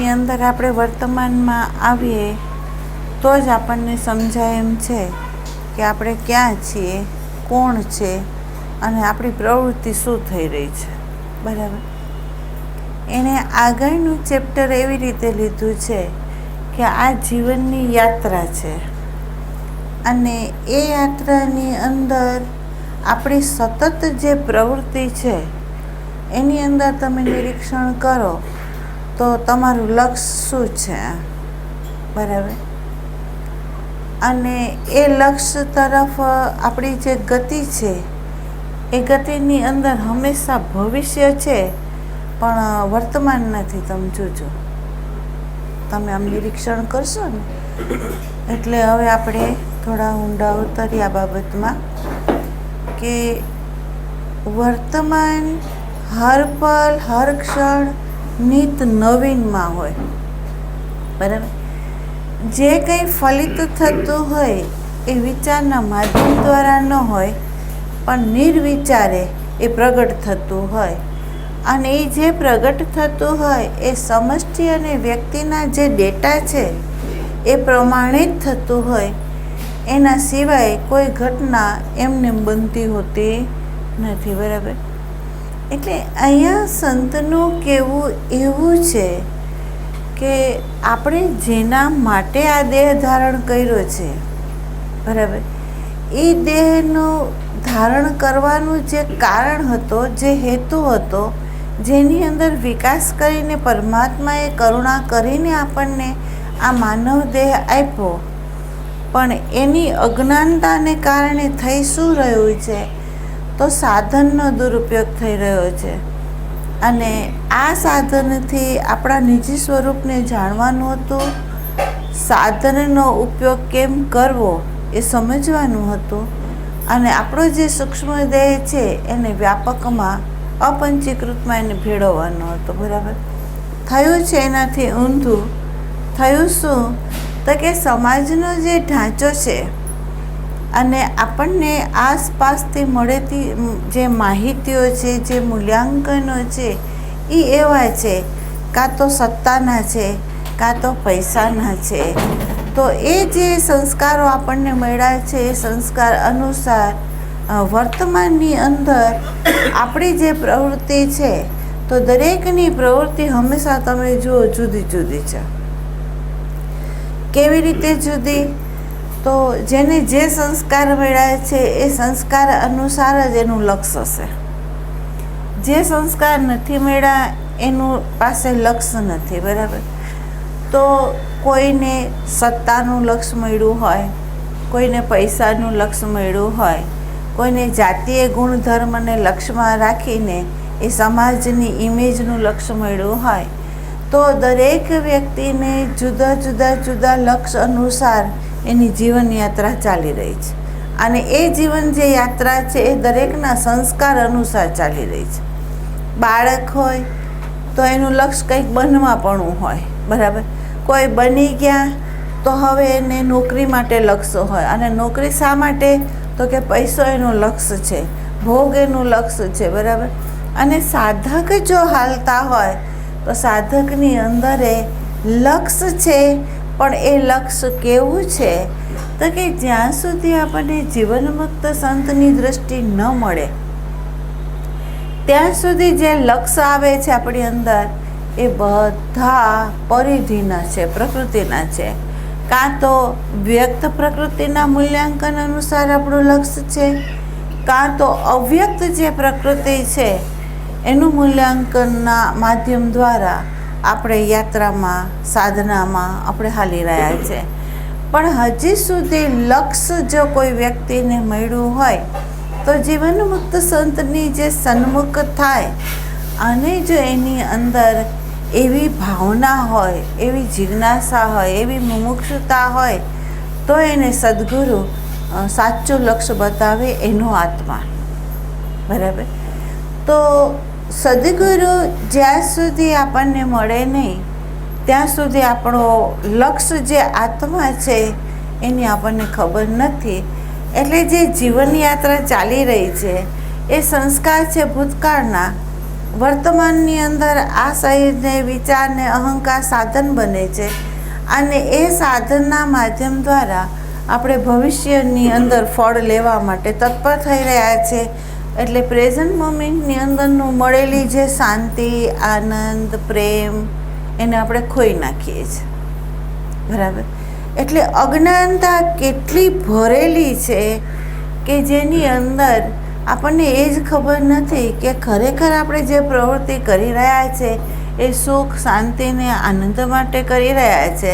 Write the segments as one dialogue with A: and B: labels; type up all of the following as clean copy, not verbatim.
A: એની અંદર આપણે વર્તમાનમાં આવીએ તો જ આપણને સમજાય એમ છે કે આપણે ક્યાં છીએ, કોણ છે અને આપણી પ્રવૃત્તિ શું થઈ રહી છે. બરાબર. એણે આગળનું ચેપ્ટર એવી રીતે લીધું છે કે આ જીવનની યાત્રા છે અને એ યાત્રાની અંદર આપણી સતત જે પ્રવૃત્તિ છે એની અંદર તમે નિરીક્ષણ કરો તો તમારું લક્ષ્ય શું છે. બરાબર. અને એ લક્ષ્ય તરફ આપણી જે ગતિ છે એ ગતિની અંદર હંમેશા ભવિષ્ય છે પણ વર્તમાન નથી. તમે જોજો, તમે આમ નિરીક્ષણ કરશો ને એટલે હવે આપણે થોડા ઊંડા ઉતરીએ આ બાબતમાં કે વર્તમાન હર પલ હર ક્ષણ નિત નવીનમાં હોય. બરાબર. જે કંઈ ફલિત થતું હોય એ વિચારના માધ્યમ દ્વારા ન હોય પણ નિર્વિચારે એ પ્રગટ થતું હોય અને એ જે પ્રગટ થતું હોય એ સમષ્ટિ અને વ્યક્તિના જે ડેટા છે એ પ્રમાણે જ થતું હોય. એના સિવાય કોઈ ઘટના એમને બનતી હોતી નથી. બરાબર. એટલે અહીંયા સંતનું કહેવું એવું છે કે આપણે જેના માટે આ દેહ ધારણ કર્યો છે, બરાબર, એ દેહનું ધારણ કરવાનું જે કારણ હતો, જે હેતુ હતો, જેની અંદર વિકાસ કરીને પરમાત્માએ કરુણા કરીને આપણને આ માનવ દેહ આપ્યો, પણ એની અજ્ઞાનતાને કારણે થઈ શું રહ્યું છે તો સાધનનો દુરુપયોગ થઈ રહ્યો છે. અને આ સાધનથી આપણા નિજી સ્વરૂપને જાણવાનું હતું, સાધનનો ઉપયોગ કેમ કરવો એ સમજવાનું હતું અને આપણો જે સૂક્ષ્મ દેહ છે એને વ્યાપકમાં અપંચીકૃતમાં એને ભેળવવાનો હતો. બરાબર. થયું છે એનાથી ઊંધું. થયું શું તો કે સમાજનો જે ઢાંચો છે અને આપણને આસપાસથી મળતી જે માહિતીઓ છે, જે મૂલ્યાંકનો છે એ એવા છે, કાં તો સત્તાના છે, કાં તો પૈસાના છે. તો એ જે સંસ્કારો આપણને મળ્યા છે એ સંસ્કાર અનુસાર વર્તમાનની અંદર આપણી જે પ્રવૃત્તિ છે તો દરેકની પ્રવૃત્તિ હંમેશા તમે જુઓ જુદી જુદી છે. કેવી રીતે જુદી? તો જેને જે સંસ્કાર મળ્યા છે એ સંસ્કાર અનુસાર જ એનું લક્ષ્ય હશે. જે સંસ્કાર નથી મળ્યા એનું પાસે લક્ષ્ય નથી. બરાબર. તો કોઈને સત્તાનું લક્ષ્ય મળ્યું હોય, કોઈને પૈસાનું લક્ષ્ય મળ્યું હોય, કોઈને જાતીય ગુણધર્મને લક્ષ્યમાં રાખીને એ સમાજની ઇમેજનું લક્ષ્ય મળ્યું હોય, તો દરેક વ્યક્તિને જુદા જુદા જુદા લક્ષ્ય અનુસાર એની જીવનયાત્રા ચાલી રહી છે અને એ જીવન જે યાત્રા છે એ દરેકના સંસ્કાર અનુસાર ચાલી રહી છે. બાળક હોય તો એનું લક્ષ્ય કંઈક બનવાપણું હોય. બરાબર. કોઈ બની ગયા તો હવે એને નોકરી માટે લક્ષ્ય હોય અને નોકરી શા માટે તો કે પૈસો એનું લક્ષ્ય છે, ભોગ એનું લક્ષ્ય છે. બરાબર. અને સાધક જો હાલતા હોય તો સાધકની અંદર એ લક્ષ્ય છે, પણ એ લક્ષ્ય કેવું છે તો કે જ્યાં સુધી આપણને જીવનમુક્ત સંતની દૃષ્ટિ ન મળે ત્યાં સુધી જે લક્ષ્ય આવે છે આપણી અંદર એ બધા પરિધિના છે, પ્રકૃતિના છે. કાં તો વ્યક્ત પ્રકૃતિના મૂલ્યાંકન અનુસાર આપણું લક્ષ્ય છે, કાં તો અવ્યક્ત જે પ્રકૃતિ છે એનું મૂલ્યાંકનના માધ્યમ દ્વારા આપણે યાત્રામાં, સાધનામાં આપણે હાલી રહ્યા છે. પણ હજી સુધી લક્ષ્ય જો કોઈ વ્યક્તિને મળ્યું હોય તો જીવનમુક્ત સંતની જે સન્મુખ થાય અને જો એની અંદર એવી ભાવના હોય, એવી જિજ્ઞાસા હોય, એવી મુમુક્ષુતા હોય તો એને સદ્ગુરુ સાચું લક્ષ્ય બતાવે, એનો આત્મા. બરાબર. તો સદ્ગુરુ જ્યાં સુધી આપણને મળે નહીં ત્યાં સુધી આપણો લક્ષ્ય જે આત્મા છે એની આપણને ખબર નથી. એટલે જે જીવનયાત્રા ચાલી રહી છે એ સંસ્કાર છે ભૂતકાળના, વર્તમાનની અંદર આ શરીરને વિચારને અહંકાર સાધન બને છે અને એ સાધનના માધ્યમ દ્વારા આપણે ભવિષ્યની અંદર ફળ લેવા માટે તત્પર થઈ રહ્યા છે. એટલે પ્રેઝન્ટ મોમેન્ટની અંદરનું મળેલી જે શાંતિ, આનંદ, પ્રેમ એને આપણે ખોઈ નાખીએ છીએ. બરાબર. એટલે અજ્ઞાનતા કેટલી ભરેલી છે કે જેની અંદર આપણને એ જ ખબર નથી કે ખરેખર આપણે જે પ્રવૃત્તિ કરી રહ્યા છે એ સુખ, શાંતિ ને આનંદ માટે કરી રહ્યા છે.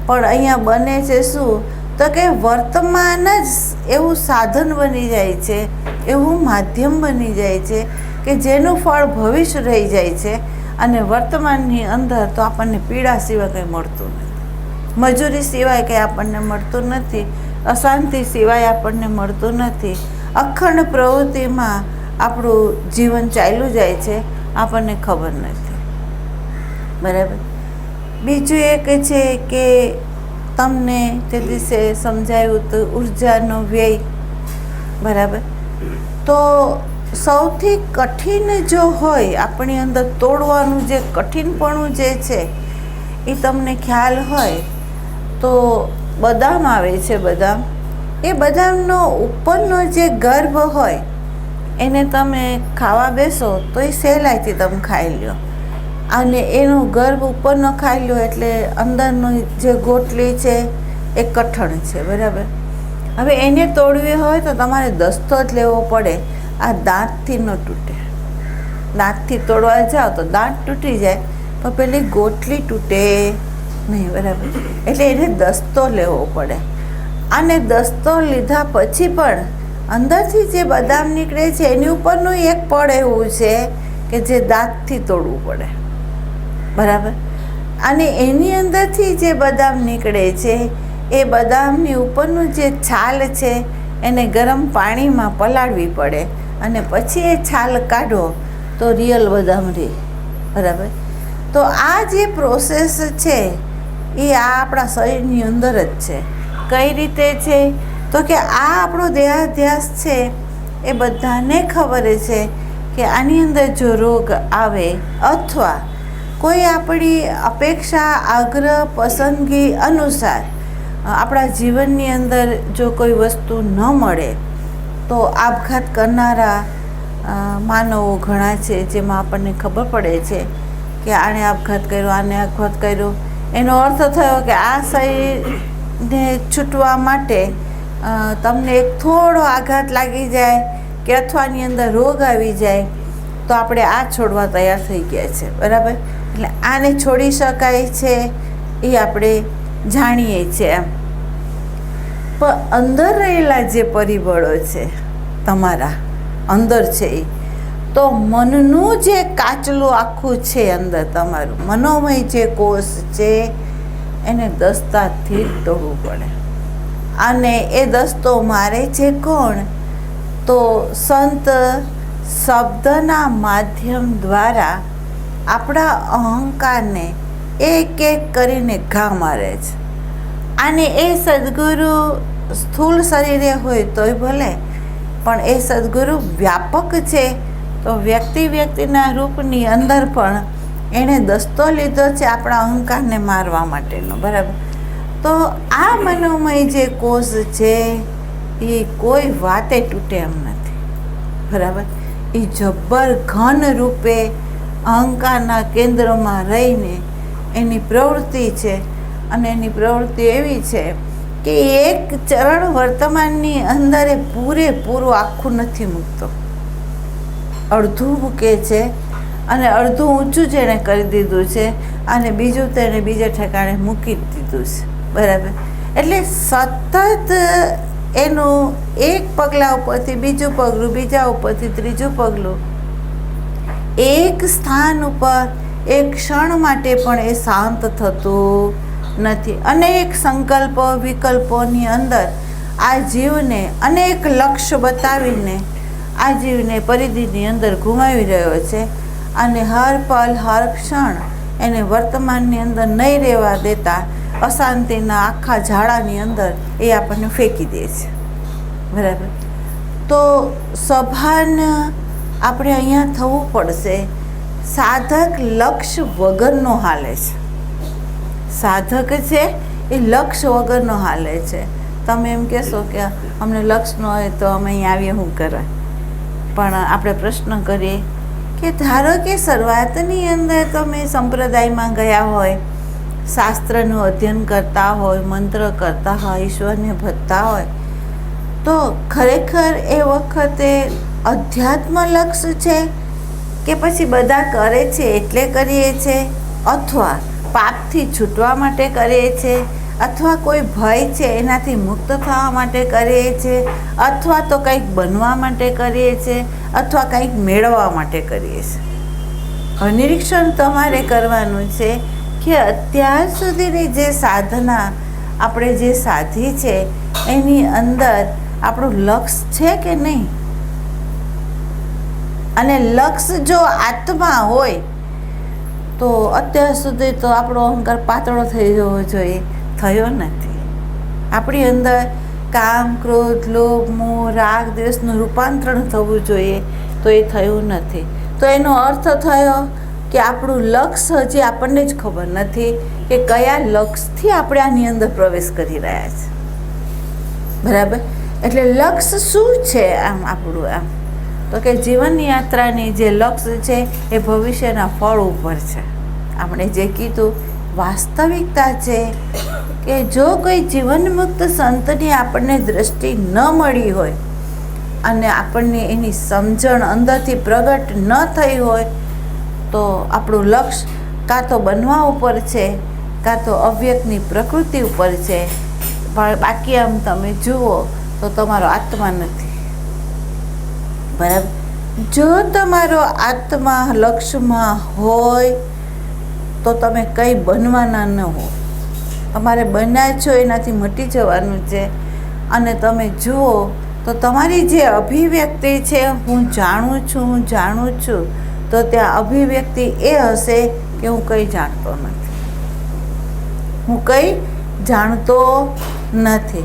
A: પણ અહીંયા બને છે શું? તો કે વર્તમાન જ એવું સાધન બની જાય છે, એવું માધ્યમ બની જાય છે કે જેનું ફળ ભવિષ્ય રહી જાય છે. અને વર્તમાનની અંદર તો આપણને પીડા સિવાય કંઈ મળતું નથી, મજૂરી સિવાય કંઈ આપણને મળતું નથી, અશાંતિ સિવાય આપણને મળતું નથી. અખંડ પ્રવૃત્તિમાં આપણું જીવન ચાલ્યું જાય છે, આપણને ખબર નથી. બરાબર. બીજું એક છે કે તમને તે દિવસે સમજાયું તો ઉર્જાનો વ્યય. બરાબર. તો સૌથી કઠિન જો હોય આપણી અંદર તોડવાનું, જે કઠિનપણું જે છે એ તમને ખ્યાલ હોય તો બદામ આવે છે. બદામ, એ બદામનો ઉપરનો જે ગર્ભ હોય એને તમે ખાવા બેસો તો એ સહેલાઈથી તમે ખાઈ લો, અને એનો ગર્ભ ઉપરનો ખાઈ લો એટલે અંદરનું જે ગોટલી છે એ કઠણ છે. બરાબર. હવે એને તોડવી હોય તો તમારે દસ્તો જ લેવો પડે. આ દાંતથી ન તૂટે. દાંતથી તોડવા જાઓ તો દાંત તૂટી જાય, પણ પેલી ગોટલી તૂટે નહીં. બરાબર. એટલે એને દસ્તો લેવો પડે. અને દસ્તો લીધા પછી પણ અંદરથી જે બદામ નીકળે છે એની ઉપરનું એક પડ એવું છે કે જે દાંતથી તોડવું પડે. બરાબર. અને એની અંદરથી જે બદામ નીકળે છે એ બદામની ઉપરનું જે છાલ છે એને ગરમ પાણીમાં પલાળવી પડે, અને પછી એ છાલ કાઢો તો રિયલ બદામ રહે. બરાબર. તો આ જે પ્રોસેસ છે એ આ આપણા શરીરની અંદર જ છે. કઈ રીતે છે? તો કે આ આપણો દેહાધ્યાસ છે એ બધાને ખબર છે કે આની અંદર જો રોગ આવે અથવા કોઈ આપણી અપેક્ષા, આગ્રહ, પસંદગી અનુસાર આપણા જીવનની અંદર જો કોઈ વસ્તુ ન મળે તો આપઘાત કરનારા માનવો ઘણા છે, જેમાં આપણને ખબર પડે છે કે આણે આપઘાત કર્યો, આને આપઘાત કર્યો. એનો અર્થ થયો કે આ શરીરને છૂટવા માટે તમને એક થોડો આઘાત લાગી જાય કે અથવાની અંદર રોગ આવી જાય તો આપણે આ છોડવા તૈયાર થઈ ગયા છે. બરાબર. એટલે આને છોડી શકાય છે એ આપણે જાણીએ છીએ એમ. પણ અંદર રહેલા જે પરિબળો છે તમારા અંદર છે એ તો મનનું જે કાચલું આખું છે અંદર તમારું મનોમય જે કોષ છે એને દસ્તાથી તોડવું પડે. અને એ દસ્તો મારે છે કોણ? તો સંત શબ્દના માધ્યમ દ્વારા આપણા અહંકારને એક એક કરીને ઘા મારે છે. અને એ સદ્ગુરુ સ્થૂળ શરીરે હોય તોય ભલે, પણ એ સદ્ગુરુ વ્યાપક છે તો વ્યક્તિના રૂપની અંદર પણ એણે દસ્તો લીધો છે આપણા અહંકારને મારવા માટેનો. બરાબર. તો આ મનોમય જે કોષ છે એ કોઈ વાતે તૂટે એમ નથી. બરાબર. એ જબ્બર ઘન રૂપે અહંકારના કેન્દ્રમાં રહીને એની પ્રવૃત્તિ છે, અને એની પ્રવૃત્તિ એવી છે કે એક ચરણ વર્તમાનની અંદર એ પૂરેપૂરું આખું નથી મૂકતો. અડધું મૂકે છે અને અડધું ઊંચું જ એણે કરી દીધું છે, અને બીજું તેને બીજા ઠેકાણે મૂકી દીધું છે. બરાબર. એટલે સતત એનું એક પગલાં ઉપરથી બીજું પગલું, બીજા ઉપરથી ત્રીજું પગલું, એક સ્થાન ઉપર એક ક્ષણ માટે પણ એ શાંત થતું નથી. અનેક સંકલ્પો, વિકલ્પોની અંદર આ જીવને અનેક લક્ષ્ય બતાવીને આ જીવને પરિધિની અંદર ઘુમાવી રહ્યો છે, અને હર પલ હર ક્ષણ એને વર્તમાનની અંદર નહીં રહેવા દેતા અશાંતિના આખા ઝાડાની અંદર એ આપણને ફેંકી દે છે. બરાબર. તો સભાન આપણે અહીંયા થવું પડશે સાધક લક્ષ્ય વગરનો હાલે છે. સાધક છે એ લક્ષ્ય વગરનો હાલે છે. તમે એમ કહેશો કે અમને લક્ષ્ય ન હોય તો અમે અહીં આવીએ શું કરવા, પણ આપણે પ્રશ્ન કરીએ કે ધારો કે શરૂઆતની અંદર તમે સંપ્રદાયમાં ગયા હોય, શાસ્ત્રનું અધ્યયન કરતા હોય, મંત્ર કરતા હોય, ઈશ્વરને ભજતા હોય, તો ખરેખર એ વખતે અધ્યાત્મ લક્ષ્ય છે કે પછી બધા કરે છે એટલે કરીએ છીએ, અથવા પાપથી છૂટવા માટે કરીએ છીએ, અથવા કોઈ ભય છે એનાથી મુક્ત થવા માટે કરીએ છીએ, અથવા તો કંઈક બનવા માટે કરીએ છીએ, અથવા કંઈક મેળવવા માટે કરીએ છીએ. હવે નિરીક્ષણ તમારે કરવાનું છે કે અત્યાર સુધીની જે સાધના આપણે જે સાધી છે એની અંદર આપણું લક્ષ્ય છે કે નહીં. અને લક્ષ્ય જો આત્મા હોય તો અત્યાર સુધી તો આપણો અહંકાર પાતળો થઈ જવો જોઈએ, થયો નથી. આપણી અંદર કામ, ક્રોધ, લોભ, મોહ, રાગ, દ્વેષનું રૂપાંતરણ થવું જોઈએ, તો એ થયું નથી. તો એનો અર્થ થયો કે આપણું લક્ષ્ય હજી આપણને જ ખબર નથી કે કયા લક્ષ્યથી આપણે આની અંદર પ્રવેશ કરી રહ્યા છે. બરાબર? એટલે લક્ષ્ય શું છે આમ આપણું? આમ તો કે જીવનની યાત્રાની જે લક્ષ્ય છે એ ભવિષ્યના ફળ ઉપર છે. આપણે જે કીધું વાસ્તવિકતા છે કે જો કોઈ જીવનમુક્ત સંતની આપણને દ્રષ્ટિ ન મળી હોય અને આપણને એની સમજણ અંદરથી પ્રગટ ન થઈ હોય તો આપણું લક્ષ્ય કાં તો બનવા ઉપર છે, કાં તો અવ્યક્તની પ્રકૃતિ ઉપર છે. પણ બાકી આમ તમે જુઓ તો તમારો આત્મા નથી. બરાબર? જો તમારો આત્મા લક્ષ્યમાં હોય તો તમે કંઈ બનવાના ન હો. તમારે બન્યા છો એનાથી મટી જવાનું છે. અને તમે જુઓ તો તમારી જે અભિવ્યક્તિ છે, હું જાણું છું, તો ત્યાં અભિવ્યક્તિ એ હશે કે હું કંઈ જાણતો નથી, હું કંઈ જાણતો નથી.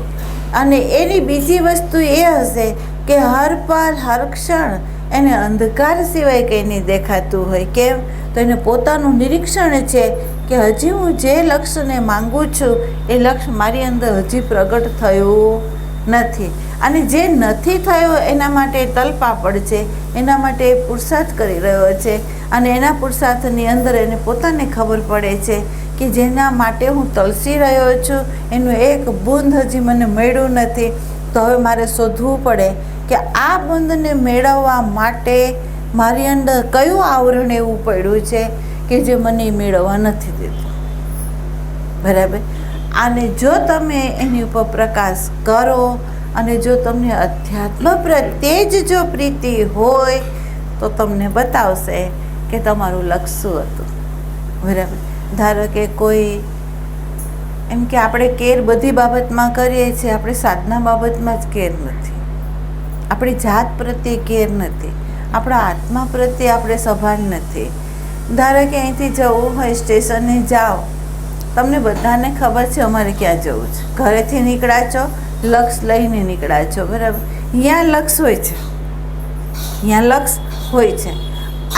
A: અને એની બીજી વસ્તુ એ હશે કે હર પલ હર ક્ષણ એને અંધકાર સિવાય કંઈ નહીં દેખાતું હોય. કેમ? તો એને પોતાનું નિરીક્ષણ છે કે હજી હું જે લક્ષ્યને માગું છું એ લક્ષ્ય મારી અંદર હજી પ્રગટ થયું નથી. અને જે નથી થયો એના માટે તલપાપડ છે, એના માટે એ પુરુષાર્થ કરી રહ્યો છે. અને એના પુરુષાર્થની અંદર એને પોતાને ખબર પડે છે કે જેના માટે હું તલસી રહ્યો છું એનું એક બૂંદ હજી મને મળ્યું નથી. તો હવે મારે શોધવું પડે કે આ બૂંદને મેળવવા માટે મારી અંદર કયું આવરણ એવું પડ્યું છે કે જે મને મેળવવા નથી દેતું. બરાબર? અને જો તમે એની ઉપર પ્રકાશ કરો અને જો તમને અધ્યાત્મ પ્રત્યે જ જો પ્રીતિ હોય તો તમને બતાવશે કે તમારું લક્ષ્ય શું હતું. બરાબર? ધારો કે કોઈ એમ કે આપણે કેર બધી બાબતમાં કરીએ છીએ, આપણે સાધના બાબતમાં જ કેર નથી, આપણી જાત પ્રત્યે કેર નથી, આપણા આત્મા પ્રત્યે આપણે સભાન નથી. ધારો કે અહીંથી જવું હોય, સ્ટેશને જાઓ, તમને બધાને ખબર છે અમારે ક્યાં જવું છે, ઘરેથી નીકળ્યા છો, લક્ષ્ય લઈને નીકળ્યા છો. બરાબર? અહીંયા લક્ષ્ય હોય છે, અહીંયા લક્ષ્ય હોય છે.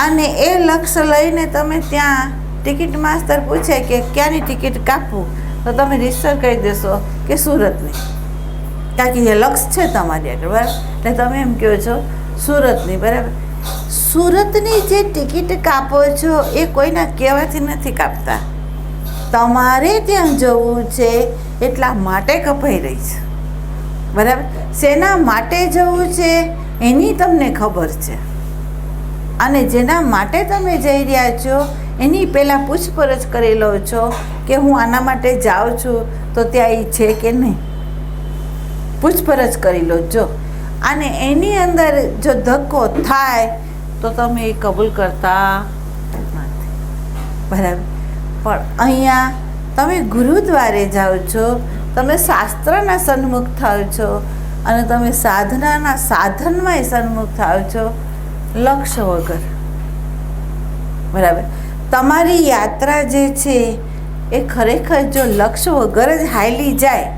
A: અને એ લક્ષ્ય લઈને તમે ત્યાં ટિકિટ માસ્તર પૂછે કે ક્યાંની ટિકિટ કાપવું, તો તમે રીતસર કહી દેશો કે સુરતની, કારણ કે એ લક્ષ્ય છે તમારી આગળ. બરાબર? એટલે તમે એમ કહો છો સુરતની. બરાબર? સુરતની જે ટિકિટ કાપો છો એ કોઈના કહેવાથી નથી કાપતા, તમારે ત્યાં જવું છે એટલા માટે કપાઈ રહી છે. બરાબર? શેના માટે જવું છે એની તમને ખબર છે. અને જેના માટે તમે જઈ રહ્યા છો એની પહેલાં પૂછપરછ કરી લો છો કે હું આના માટે જાઉં છું તો ત્યાં એ છે કે નહીં, પૂછપરછ કરી લો જો. અને એની અંદર જો ધક્કો થાય તો તમે એ કબૂલ કરતા નથી. બરાબર? પણ અહીંયા તમે ગુરુદ્વારે જાઓ છો, તમે શાસ્ત્રના સન્મુખ થાવ છો અને તમે સાધનાના સાધનમાંય સન્મુખ થાવ છો લક્ષ્ય વગર. બરાબર? તમારી યાત્રા જે છે એ ખરેખર જો લક્ષ્ય વગર જ હાલી જાય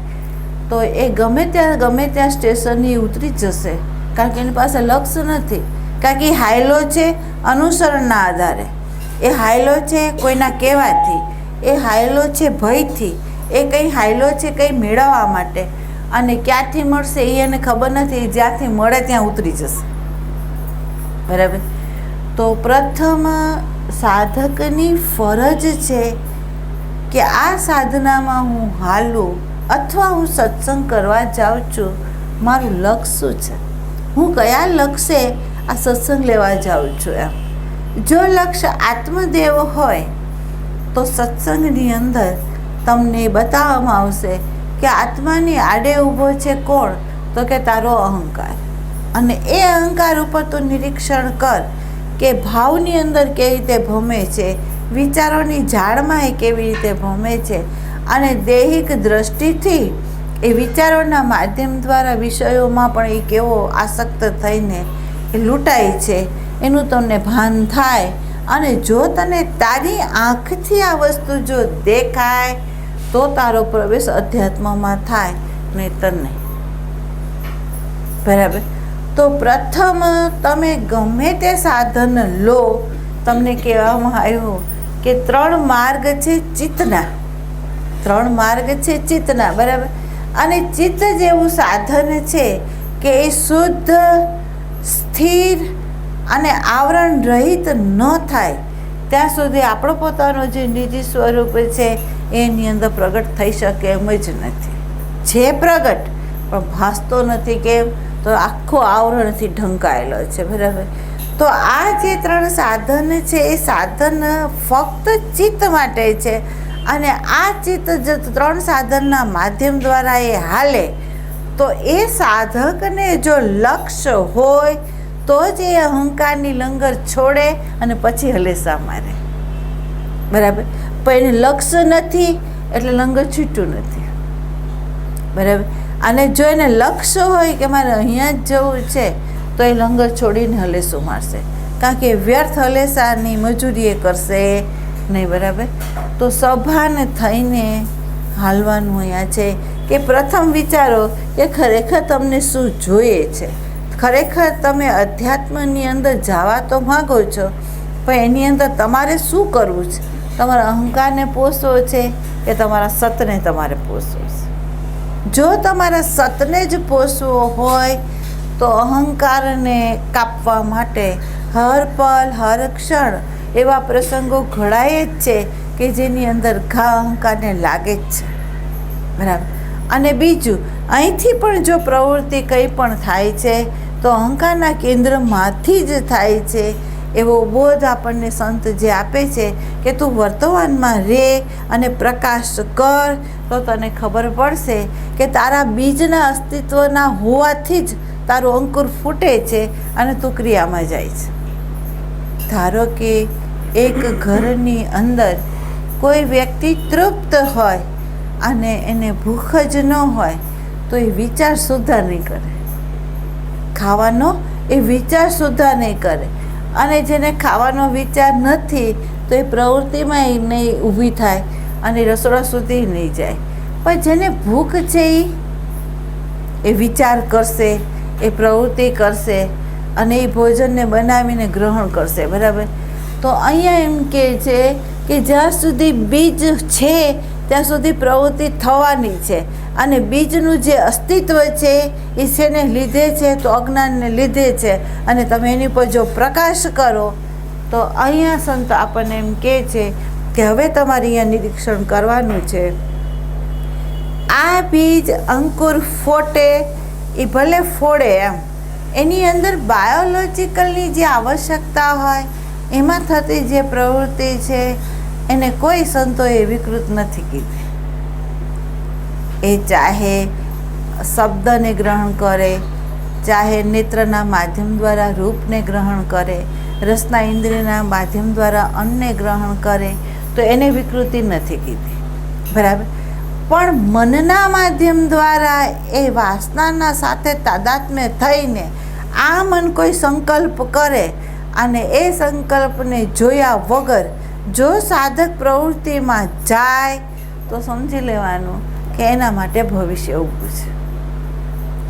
A: તો એ ગમે ત્યાં સ્ટેશનની ઉતરી જશે, કારણ કે એની પાસે લક્ષ્ય નથી, કારણ કે હાયલો છે અનુસરણના આધારે. એ હાયલો છે કોઈના કહેવાથી, એ હાયલો છે ભયથી, એ કંઈ હાયલો છે કંઈ મેળવવા માટે, અને ક્યાંથી મળશે એ એને ખબર નથી, જ્યાંથી મળે ત્યાં ઉતરી જશે. બરાબર. તો પ્રથમ સાધકની ફરજ છે કે આ સાધનામાં હું હાલું અથવા હું સત્સંગ કરવા જાઉં છું, મારું લક્ષ્ય શું છે, હું કયા લક્ષ્યે આ સત્સંગ લેવા જાઉં છું. એમ જો લક્ષ્ય આત્મદેવ હોય તો સત્સંગની અંદર તમને બતાવવામાં આવશે કે આત્માની આડે ઊભો છે કોણ, તો કે તારો અહંકાર. અને એ અહંકાર ઉપર તું નિરીક્ષણ કર કે ભાવની અંદર કેવી રીતે ભમે છે, વિચારોની જાળમાં એ કેવી રીતે ભમે છે, અને દૈહિક દ્રષ્ટિથી એ વિચારોના માધ્યમ દ્વારા વિષયોમાં પણ એ કેવો આસક્ત થઈને એ લૂંટાય છે એનું તમને ભાન થાય. અને જો તને તારી આંખથી આ વસ્તુ જો દેખાય તો તારો પ્રવેશ અધ્યાત્મમાં થાય, નહીંતર નહીં. બરાબર. તો પ્રથમ તમે ગમે તે સાધન લો, તમને કહેવામાં આવ્યું કે 3 માર્ગ છે ચિત્તના, 3 માર્ગ છે ચિત્તના. બરાબર. અને ચિત્ત જેવું સાધન છે કે એ શુદ્ધ, સ્થિર અને આવરણ રહિત ન થાય ત્યાં સુધી આપણો પોતાનો જે નિજી સ્વરૂપ છે એની અંદર પ્રગટ થઈ શકે એમ જ નથી. છે પ્રગટ પણ ભાસતો નથી. કેમ? તો આખો આવરણથી ઢંકાયેલો છે. બરાબર. તો આ જે 3 સાધન છે એ સાધન ફક્ત ચિત્ત માટે છે. અને આ ચિત્ત જો 3 સાધનના માધ્યમ દ્વારા એ હાલે તો એ સાધકને જો લક્ષ્ય હોય તો જ એ અહંકારની લંગર છોડે અને પછી હલેસા મારે. બરાબર. પણ એને લક્ષ્ય નથી એટલે લંગર છૂટું નથી. બરાબર. અને જો એને લક્ષ્ય હોય કે મારે અહીંયા જ જવું છે તો એ લંગર છોડીને હલેસું મારશે, કારણ કે વ્યર્થ હલેસાની મજૂરી એ કરશે નહીં. બરાબર. તો સભાન થઈને હાલવાનું અહીંયા છે કે પ્રથમ વિચારો કે ખરેખર તમને શું જોઈએ છે. ખરેખર તમે અધ્યાત્મની અંદર જવા તો માગો છો, પણ એની અંદર તમારે શું કરવું છે? તમારા અહંકારને પોષવો છે કે તમારા સતને તમારે પોષવો છે? જો તમારા સતને જ પોષવો હોય તો અહંકારને કાપવા માટે હર પલ હર ક્ષણ એવા પ્રસંગો ઘડાય જ છે કે જેની અંદર ઘા અહંકારને લાગે જ છે. બરાબર. અને બીજું, અહીંથી પણ જો પ્રવૃત્તિ કંઈ પણ થાય છે તો અહંકારના કેન્દ્રમાંથી જ થાય છે. એવો બોધ આપણને સંત જે આપે છે કે તું વર્તમાનમાં રહે અને પ્રકાશ કર તો તને ખબર પડશે કે તારા બીજના અસ્તિત્વના હોવાથી જ તારો અંકુર ફૂટે છે અને તું ક્રિયામાં જાય છે. ધારો કે એક ઘરની અંદર કોઈ વ્યક્તિ તૃપ્ત હોય અને એને ભૂખ જ ન હોય તો એ વિચાર સુદ્ધા નહીં કરે, ખાવાનો એ વિચાર સુદ્ધા નહીં કરે. અને જેને ખાવાનો વિચાર નથી તો એ પ્રવૃત્તિમાં નહીં ઊભી થાય અને રસોડા સુધી નહીં જાય. પણ જેને ભૂખ છે એ વિચાર કરશે, એ પ્રવૃત્તિ કરશે અને એ ભોજનને બનાવીને ગ્રહણ કરશે. બરાબર. તો અહીંયા એમ કહે છે કે જ્યાં સુધી બીજ છે ત્યાં સુધી પ્રવૃત્તિ થવાની છે. અને બીજનું જે અસ્તિત્વ છે એ શેને લીધે છે? તો અજ્ઞાનને લીધે છે. અને તમે એની પર જો પ્રકાશ કરો તો અહીંયા સંત આપણને એમ કહે છે કે હવે તમારે અહીંયા નિરીક્ષણ કરવાનું છે. આ બીજ અંકુર ફોટે એ ભલે ફોડે એમ, એની અંદર બાયોલોજિકલની જે આવશ્યકતા હોય એમાં થતી જે પ્રવૃત્તિ છે એને કોઈ સંતોએ વિકૃત નથી કીધી. એ ચાહે શબ્દને ગ્રહણ કરે, ચાહે નેત્રના માધ્યમ દ્વારા રૂપને ગ્રહણ કરે, રસના ઇન્દ્રિયના માધ્યમ દ્વારા અન્નને ગ્રહણ કરે, તો એને વિકૃતિ નથી કીધી. બરાબર. પણ મનના માધ્યમ દ્વારા એ વાસનાના સાથે તાદાત્મ્ય થઈને આ મન કોઈ સંકલ્પ કરે અને એ સંકલ્પને જોયા વગર જો સાધક પ્રવૃત્તિમાં જાય તો સમજી લેવાનું કે એના માટે ભવિષ્ય ઊભું છે.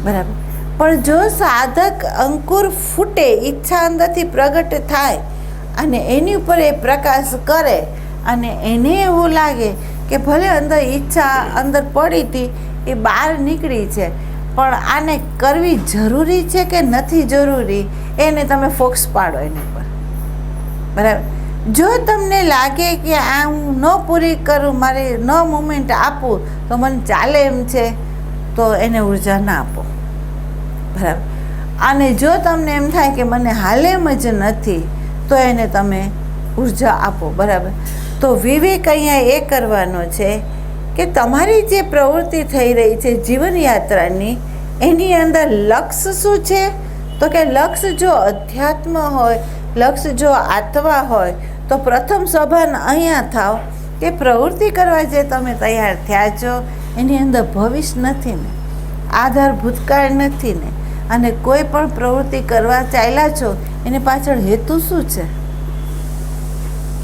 A: બરાબર. પણ જો સાધક અંકુર ફૂટે, ઈચ્છા અંદરથી પ્રગટ થાય અને એની ઉપર એ પ્રકાશ કરે અને એને એવું લાગે કે ભલે અંદર ઈચ્છા અંદર પડી હતી એ બહાર નીકળી છે, પણ આને કરવી જરૂરી છે કે નથી જરૂરી એને તમે ફોકસ પાડો એની પર, બરાબર. જો તમને લાગે કે આ હું ન પૂરી કરું, મારે ન મુમેન્ટ આપું તો મને ચાલે એમ છે, તો એને ઉર્જા ના આપો, બરાબર. અને જો તમને એમ થાય કે મને હાલે એમ જ નથી તો એને તમે ઉર્જા આપો, બરાબર. તો વિવેક અહીંયા એ કરવાનો છે કે તમારી જે પ્રવૃત્તિ થઈ રહી છે જીવનયાત્રાની, એની અંદર લક્ષ્ય શું છે? તો કે લક્ષ્ય જો અધ્યાત્મ હોય, લક્ષ્ય જો આત્મા હોય, તો પ્રથમ સભાન અહીંયા થાવ કે પ્રવૃત્તિ કરવા જે તમે તૈયાર થયા છો એની અંદર ભવિષ્ય નથી ને, આધાર ભૂતકાળ નથી ને, અને કોઈ પણ પ્રવૃત્તિ કરવા ચાલ્યા છો એની પાછળ હેતુ શું છે?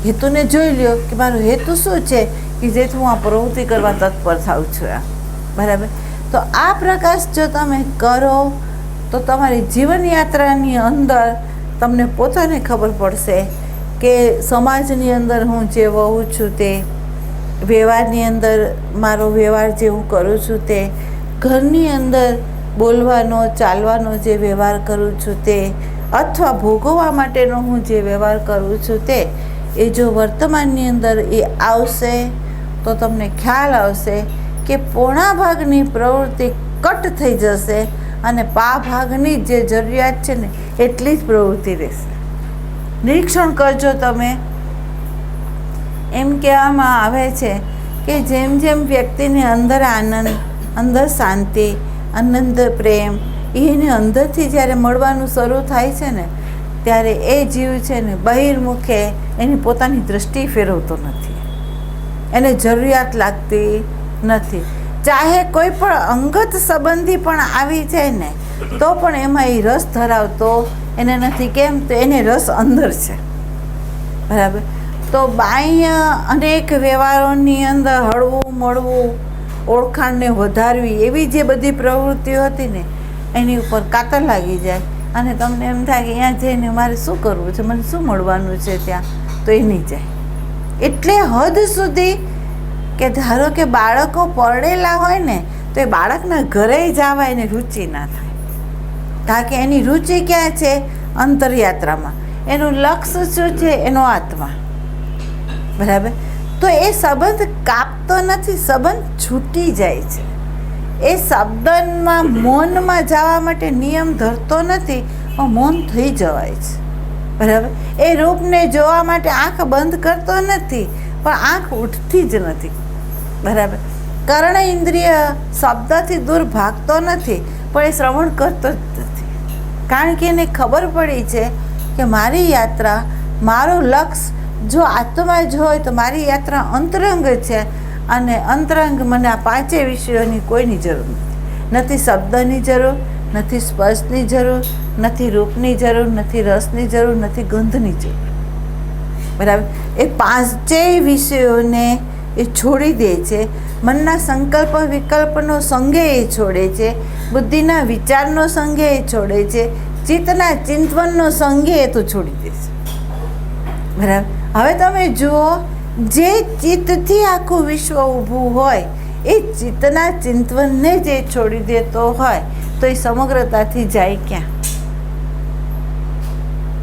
A: હેતુને જોઈ લ્યો કે મારો હેતુ શું છે કે જેથી હું આ પ્રવૃત્તિ કરવા તત્પર થાઉં છું, બરાબર. તો આ પ્રકાશ જો તમે કરો તો તમારી જીવનયાત્રાની અંદર તમને પોતાને ખબર પડશે કે સમાજની અંદર હું જે વહું છું તે, વ્યવહારની અંદર મારો વ્યવહાર જે હું કરું છું તે, ઘરની અંદર બોલવાનો ચાલવાનો જે વ્યવહાર કરું છું તે, અથવા ભોગવવા માટેનો હું જે વ્યવહાર કરું છું તે, એ જો વર્તમાનની અંદર એ આવશે તો તમને ખ્યાલ આવશે કે પોણા ભાગની પ્રવૃત્તિ કટ થઈ જશે અને પા ભાગની જે જરૂરિયાત છે ને એટલી જ પ્રવૃત્તિ રહેશે. નિરીક્ષણ કરજો તમે. એમ કહેવામાં આવે છે કે જેમ જેમ વ્યક્તિને અંદર આનંદ, અંદર શાંતિ, આનંદ, પ્રેમ એને અંદરથી જ્યારે મળવાનું શરૂ થાય છે ને ત્યારે એ જીવ છે ને બહિર્મુખે એની પોતાની દૃષ્ટિ ફેરવતો નથી, એને જરૂરિયાત લાગતી નથી. ચાહે કોઈ પણ અંગત સંબંધી પણ આવી જાય ને તો પણ એમાં એ રસ ધરાવતો એને નથી. કેમ? તો એને રસ અંદર છે, બરાબર. તો બાહ્ય અનેક વ્યવહારોની અંદર હળવું મળવું, ઓળખાણને વધારવી, એવી જે બધી પ્રવૃત્તિઓ હતી ને એની ઉપર કાતર લાગી જાય અને તમને એમ થાય કે અહીંયા જઈને મારે શું કરવું છે, મને શું મળવાનું છે ત્યાં, તો એ નહીં જાય. એટલે હદ સુધી કે ધારો કે બાળકો પરણેલા હોય ને તો એ બાળકના ઘરે જવા એને રુચિ ના થાય, કારણ કે એની રુચિ ક્યાં છે? અંતરયાત્રામાં. એનું લક્ષ્ય શું છે? એનો આત્મા, બરાબર. તો એ સંબંધ કાપતો નથી, સંબંધ છૂટી જાય છે. એ શબ્દમાં મૌનમાં જવા માટે નિયમ ધરતો નથી, પણ મૌન થઈ જવાય છે, બરાબર. એ રૂપને જોવા માટે આંખ બંધ કરતો નથી, પણ આંખ ઉઠતી જ નથી, બરાબર. કર્ણ ઇન્દ્રિય શબ્દથી દૂર ભાગતો નથી, પણ એ શ્રવણ કરતો જ નથી, કારણ કે એને ખબર પડી છે કે મારી યાત્રા, મારું લક્ષ્ય જો આત્મા જ હોય તો મારી યાત્રા અંતરંગ છે, અને અંતરંગ મને આ પાંચેય વિષયોની કોઈની જરૂર નથી. નથી શબ્દની જરૂર, નથી સ્પર્શની જરૂર, નથી રૂપની જરૂર, નથી રસની જરૂર, નથી ગંધની જરૂર, બરાબર. એ પાંચેય વિષયોને એ છોડી દે છે. મનના સંકલ્પ વિકલ્પનો સંગે એ છોડે છે, બુદ્ધિના વિચારનો સંગે એ છોડે છે, ચિત્તના ચિંતવનનો સંગે એ તો છોડી દે છે, બરાબર. હવે તમે જુઓ, જે ચિત્તથી આખું વિશ્વ ઊભું હોય એ ચિત્તના ચિંતવનને જે છોડી દેતો હોય તો એ સમગ્રતાથી જાય ક્યાં?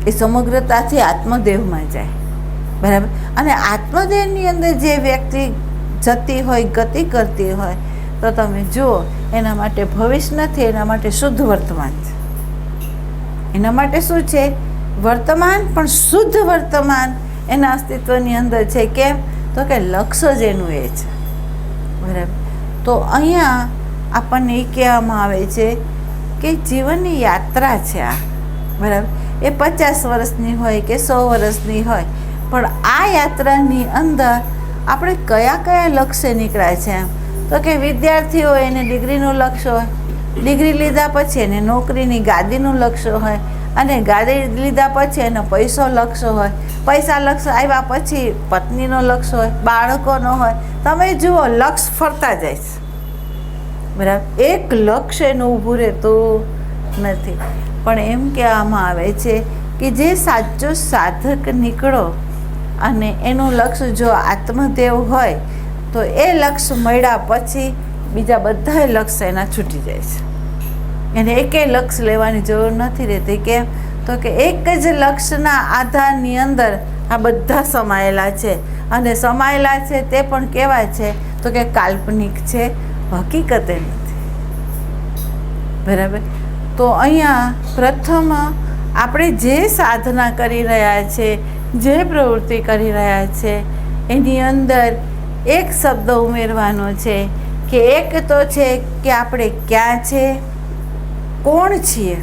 A: એ સમગ્રતાથી આત્મદેવમાં જાય, બરાબર. અને આત્મદેવની અંદર જે વ્યક્તિ જતી હોય, ગતિ કરતી હોય, તો તમે જુઓ એના માટે ભવિષ્ય નથી, એના માટે શુદ્ધ વર્તમાન છે. એના માટે શું છે? વર્તમાન, પણ શુદ્ધ વર્તમાન એના અસ્તિત્વની અંદર છે. કેમ? તો કે લક્ષ્ય જ એનું એ છે, બરાબર. તો અહીંયા આપણને એ કહેવામાં આવે છે કે જીવનની યાત્રા છે આ, બરાબર. એ 50 વર્ષની હોય કે 100 વર્ષની હોય, પણ આ યાત્રાની અંદર આપણે કયા કયા લક્ષ્ય નીકળ્યા છે? તો કે વિદ્યાર્થીઓ એને ડિગ્રીનું લક્ષ્ય હોય, ડિગ્રી લીધા પછી એને નોકરીની ગાદીનું લક્ષ્ય હોય, અને ગાદી લીધા પછી એનો પૈસો લક્ષ્ય હોય, પૈસા લક્ષ્ય આવ્યા પછી પત્નીનો લક્ષ્ય હોય, બાળકોનો હોય. તમે જુઓ, લક્ષ્ય ફરતા જાય છે, બરાબર. એક લક્ષ્ય એનું ઊભું રહેતું નથી. પણ એમ કહેવામાં આવે છે કે જે સાચો સાધક નીકળો અને એનું લક્ષ્ય જો આત્મદેવ હોય તો એ લક્ષ્ય મળ્યા પછી બીજા બધાય લક્ષ્ય એના છૂટી જાય છે. એને એકેય લક્ષ્ય લેવાની જરૂર નથી રહેતી. કેમ? તો કે એક જ લક્ષ્યના આધારની અંદર આ બધા સમાયેલા છે. અને સમાયેલા છે તે પણ કેવા છે? તો કે કાલ્પનિક છે, હકીકતે નથી. બરાબર? તો અહીંયા પ્રથમ આપણે જે સાધના કરી રહ્યા છે, જે પ્રવૃત્તિ કરી રહ્યા છે, એની અંદર એક શબ્દ ઉમેરવાનો છે કે એક તો છે કે આપણે ક્યાં છે, કોણ છીએ,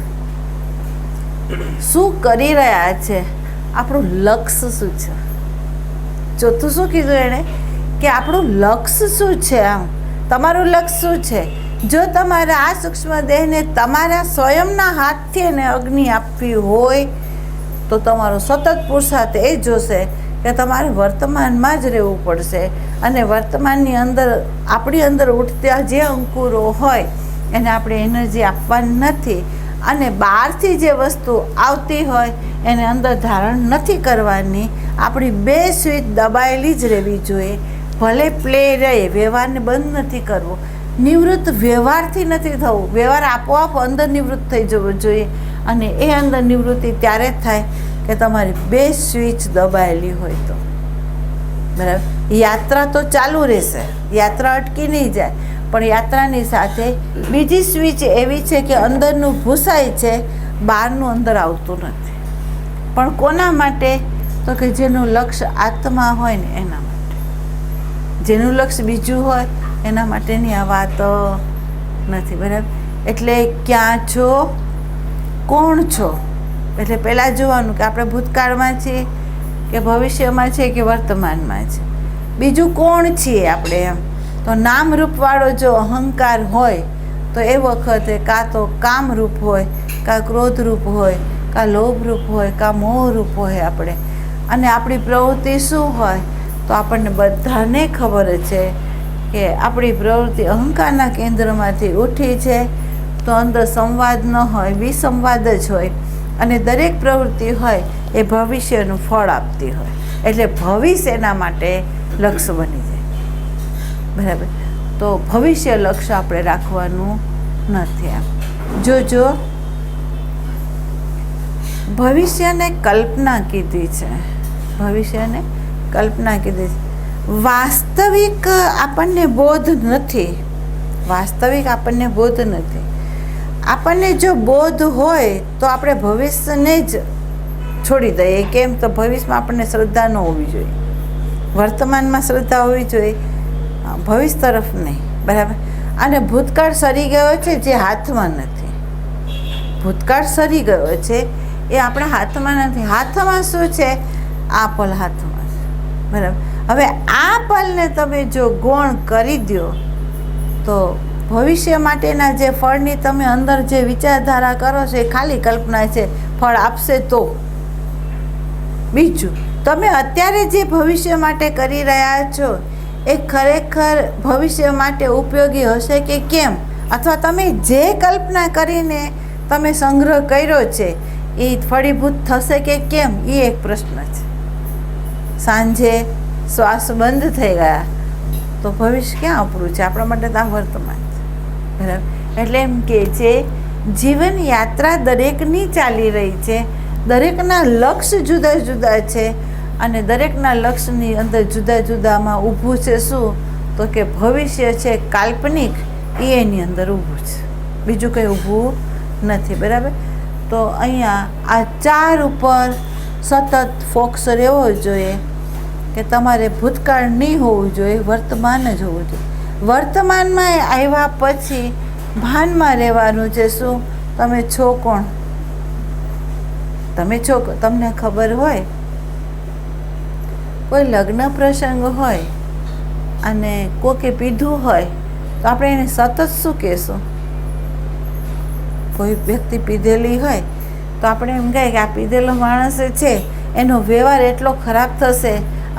A: શું કરી રહ્યા છે, આપણું લક્ષ્ય શું છે. ચોથું શું કીધું એણે? કે આપણું લક્ષ્ય શું છે. આમ તમારું લક્ષ્ય શું છે? જો તમારે આ સૂક્ષ્મ દેહને તમારા સ્વયંના હાથથી એને અગ્નિ આપવી હોય તો તમારો સતત પુરુષાર્થ એ જોશે કે તમારે વર્તમાનમાં જ રહેવું પડશે. અને વર્તમાનની અંદર આપણી અંદર ઉઠતા જે અંકુરો હોય એને આપણે એનર્જી આપવાની નથી. અને બહારથી જે વસ્તુ આવતી હોય એને અંદર ધારણ નથી કરવાની. આપણી બે સ્વિચ દબાયેલી જ રહેવી જોઈએ. ભલે પ્લે રહે, વ્યવહારને બંધ નથી કરવો. નિવૃત્ત વ્યવહારથી નથી થવું. વ્યવહાર આપોઆપ અંદર નિવૃત્ત થઈ જવો જોઈએ. અને એ અંદર નિવૃત્તિ ત્યારે જ થાય કે તમારી બે સ્વિચ દબાયેલી હોય તો. બરાબર? યાત્રા તો ચાલુ રહેશે, યાત્રા અટકી નહીં જાય. પણ યાત્રાની સાથે બીજી સ્વિચ એવી છે કે અંદરનું ભૂસાય છે, બહારનું અંદર આવતું નથી. પણ કોના માટે? તો કે જેનું લક્ષ્ય આત્મા હોય ને એના માટે. જેનું લક્ષ્ય બીજું હોય એના માટેની આ વાત નથી. બરાબર? એટલે ક્યાં છો, કોણ છો. એટલે પહેલાં જોવાનું કે આપણે ભૂતકાળમાં છીએ કે ભવિષ્યમાં છે કે વર્તમાનમાં છે. બીજું કોણ છીએ આપણે. એમ તો નામરૂપવાળો જો અહંકાર હોય તો એ વખતે કાં તો કામરૂપ હોય, કાં ક્રોધરૂપ હોય, કાં લોભરૂપ હોય, કાં મોહરૂપ હોય આપણે. અને આપણી પ્રવૃત્તિ શું હોય તો આપણને બધાને ખબર છે કે આપણી પ્રવૃત્તિ અહંકારના કેન્દ્રમાંથી ઉઠી છે. તો અંદર સંવાદ ન હોય, વિસંવાદ જ હોય. અને દરેક પ્રવૃત્તિ હોય એ ભવિષ્યનું ફળ આપતી હોય. એટલે ભવિષ્ય એના માટે લક્ષ્ય બની જાય. બરાબર? તો ભવિષ્ય લક્ષ્ય આપણે રાખવાનું નથી. આમ જોજો, ભવિષ્યને કલ્પના કીધી છે. ભવિષ્યને કલ્પના કીધી છે. વાસ્તવિક આપણને બોધ નથી. વાસ્તવિક આપણને બોધ નથી. આપણને જો બોધ હોય તો આપણે ભવિષ્યને જ છોડી દઈએ. કેમ? તો ભવિષ્યમાં આપણને શ્રદ્ધા ન હોવી જોઈએ. વર્તમાનમાં શ્રદ્ધા હોવી જોઈએ, ભવિષ્ય તરફ નહીં. બરાબર? અને ભૂતકાળ સરી ગયો છે જે હાથમાં નથી. ભૂતકાળ સરી ગયો છે એ આપણા હાથમાં નથી. હાથમાં શું છે? આ પલ હાથમાં છે. બરાબર? હવે આ પલને તમે જો ગૌણ કરી દો તો ભવિષ્ય માટેના જે ફળની તમે અંદર જે વિચારધારા કરો છો એ ખાલી કલ્પના છે. ફળ આપશે તો. બીજું, તમે અત્યારે જે ભવિષ્ય માટે કરી રહ્યા છો એ ખરેખર ભવિષ્ય માટે ઉપયોગી હશે કે કેમ? અથવા તમે જે કલ્પના કરીને તમે સંગ્રહ કર્યો છે એ ફળીભૂત થશે કે કેમ? એ એક પ્રશ્ન છે. સાંજે શ્વાસ બંધ થઈ ગયા તો ભવિષ્ય ક્યાં આપણું છે? આપણા માટે તો આ વર્તમાન છે. બરાબર? એટલે એમ કે છે જીવન યાત્રા દરેકની ચાલી રહી છે. દરેકના લક્ષ્ય જુદા જુદા છે. અને દરેકના લક્ષ્યની અંદર જુદા જુદામાં ઊભું છે શું? તો કે ભવિષ્ય છે કાલ્પનિક, એ એની અંદર ઊભું છે. બીજું કંઈ ઊભું નથી. બરાબર? તો અહીંયા આ ચાર ઉપર સતત ફોકસ રહેવો જોઈએ કે તમારે ભૂતકાળ નહીં હોવું જોઈએ, વર્તમાન જ હોવું જોઈએ. વર્તમાનમાં આવ્યા પછી ભાનમાં રહેવાનું છે શું? તમે છો કોણ? તમે છો, તમને ખબર હોય કોઈ લગ્ન પ્રસંગ હોય અને કોકે પીધું હોય તો આપણે એને સતત શું કહેશું? કોઈ વ્યક્તિ પીધેલી હોય તો આપણે એમ કહીએ કે આ પીધેલો માણસ છે, એનો વ્યવહાર એટલો ખરાબ થશે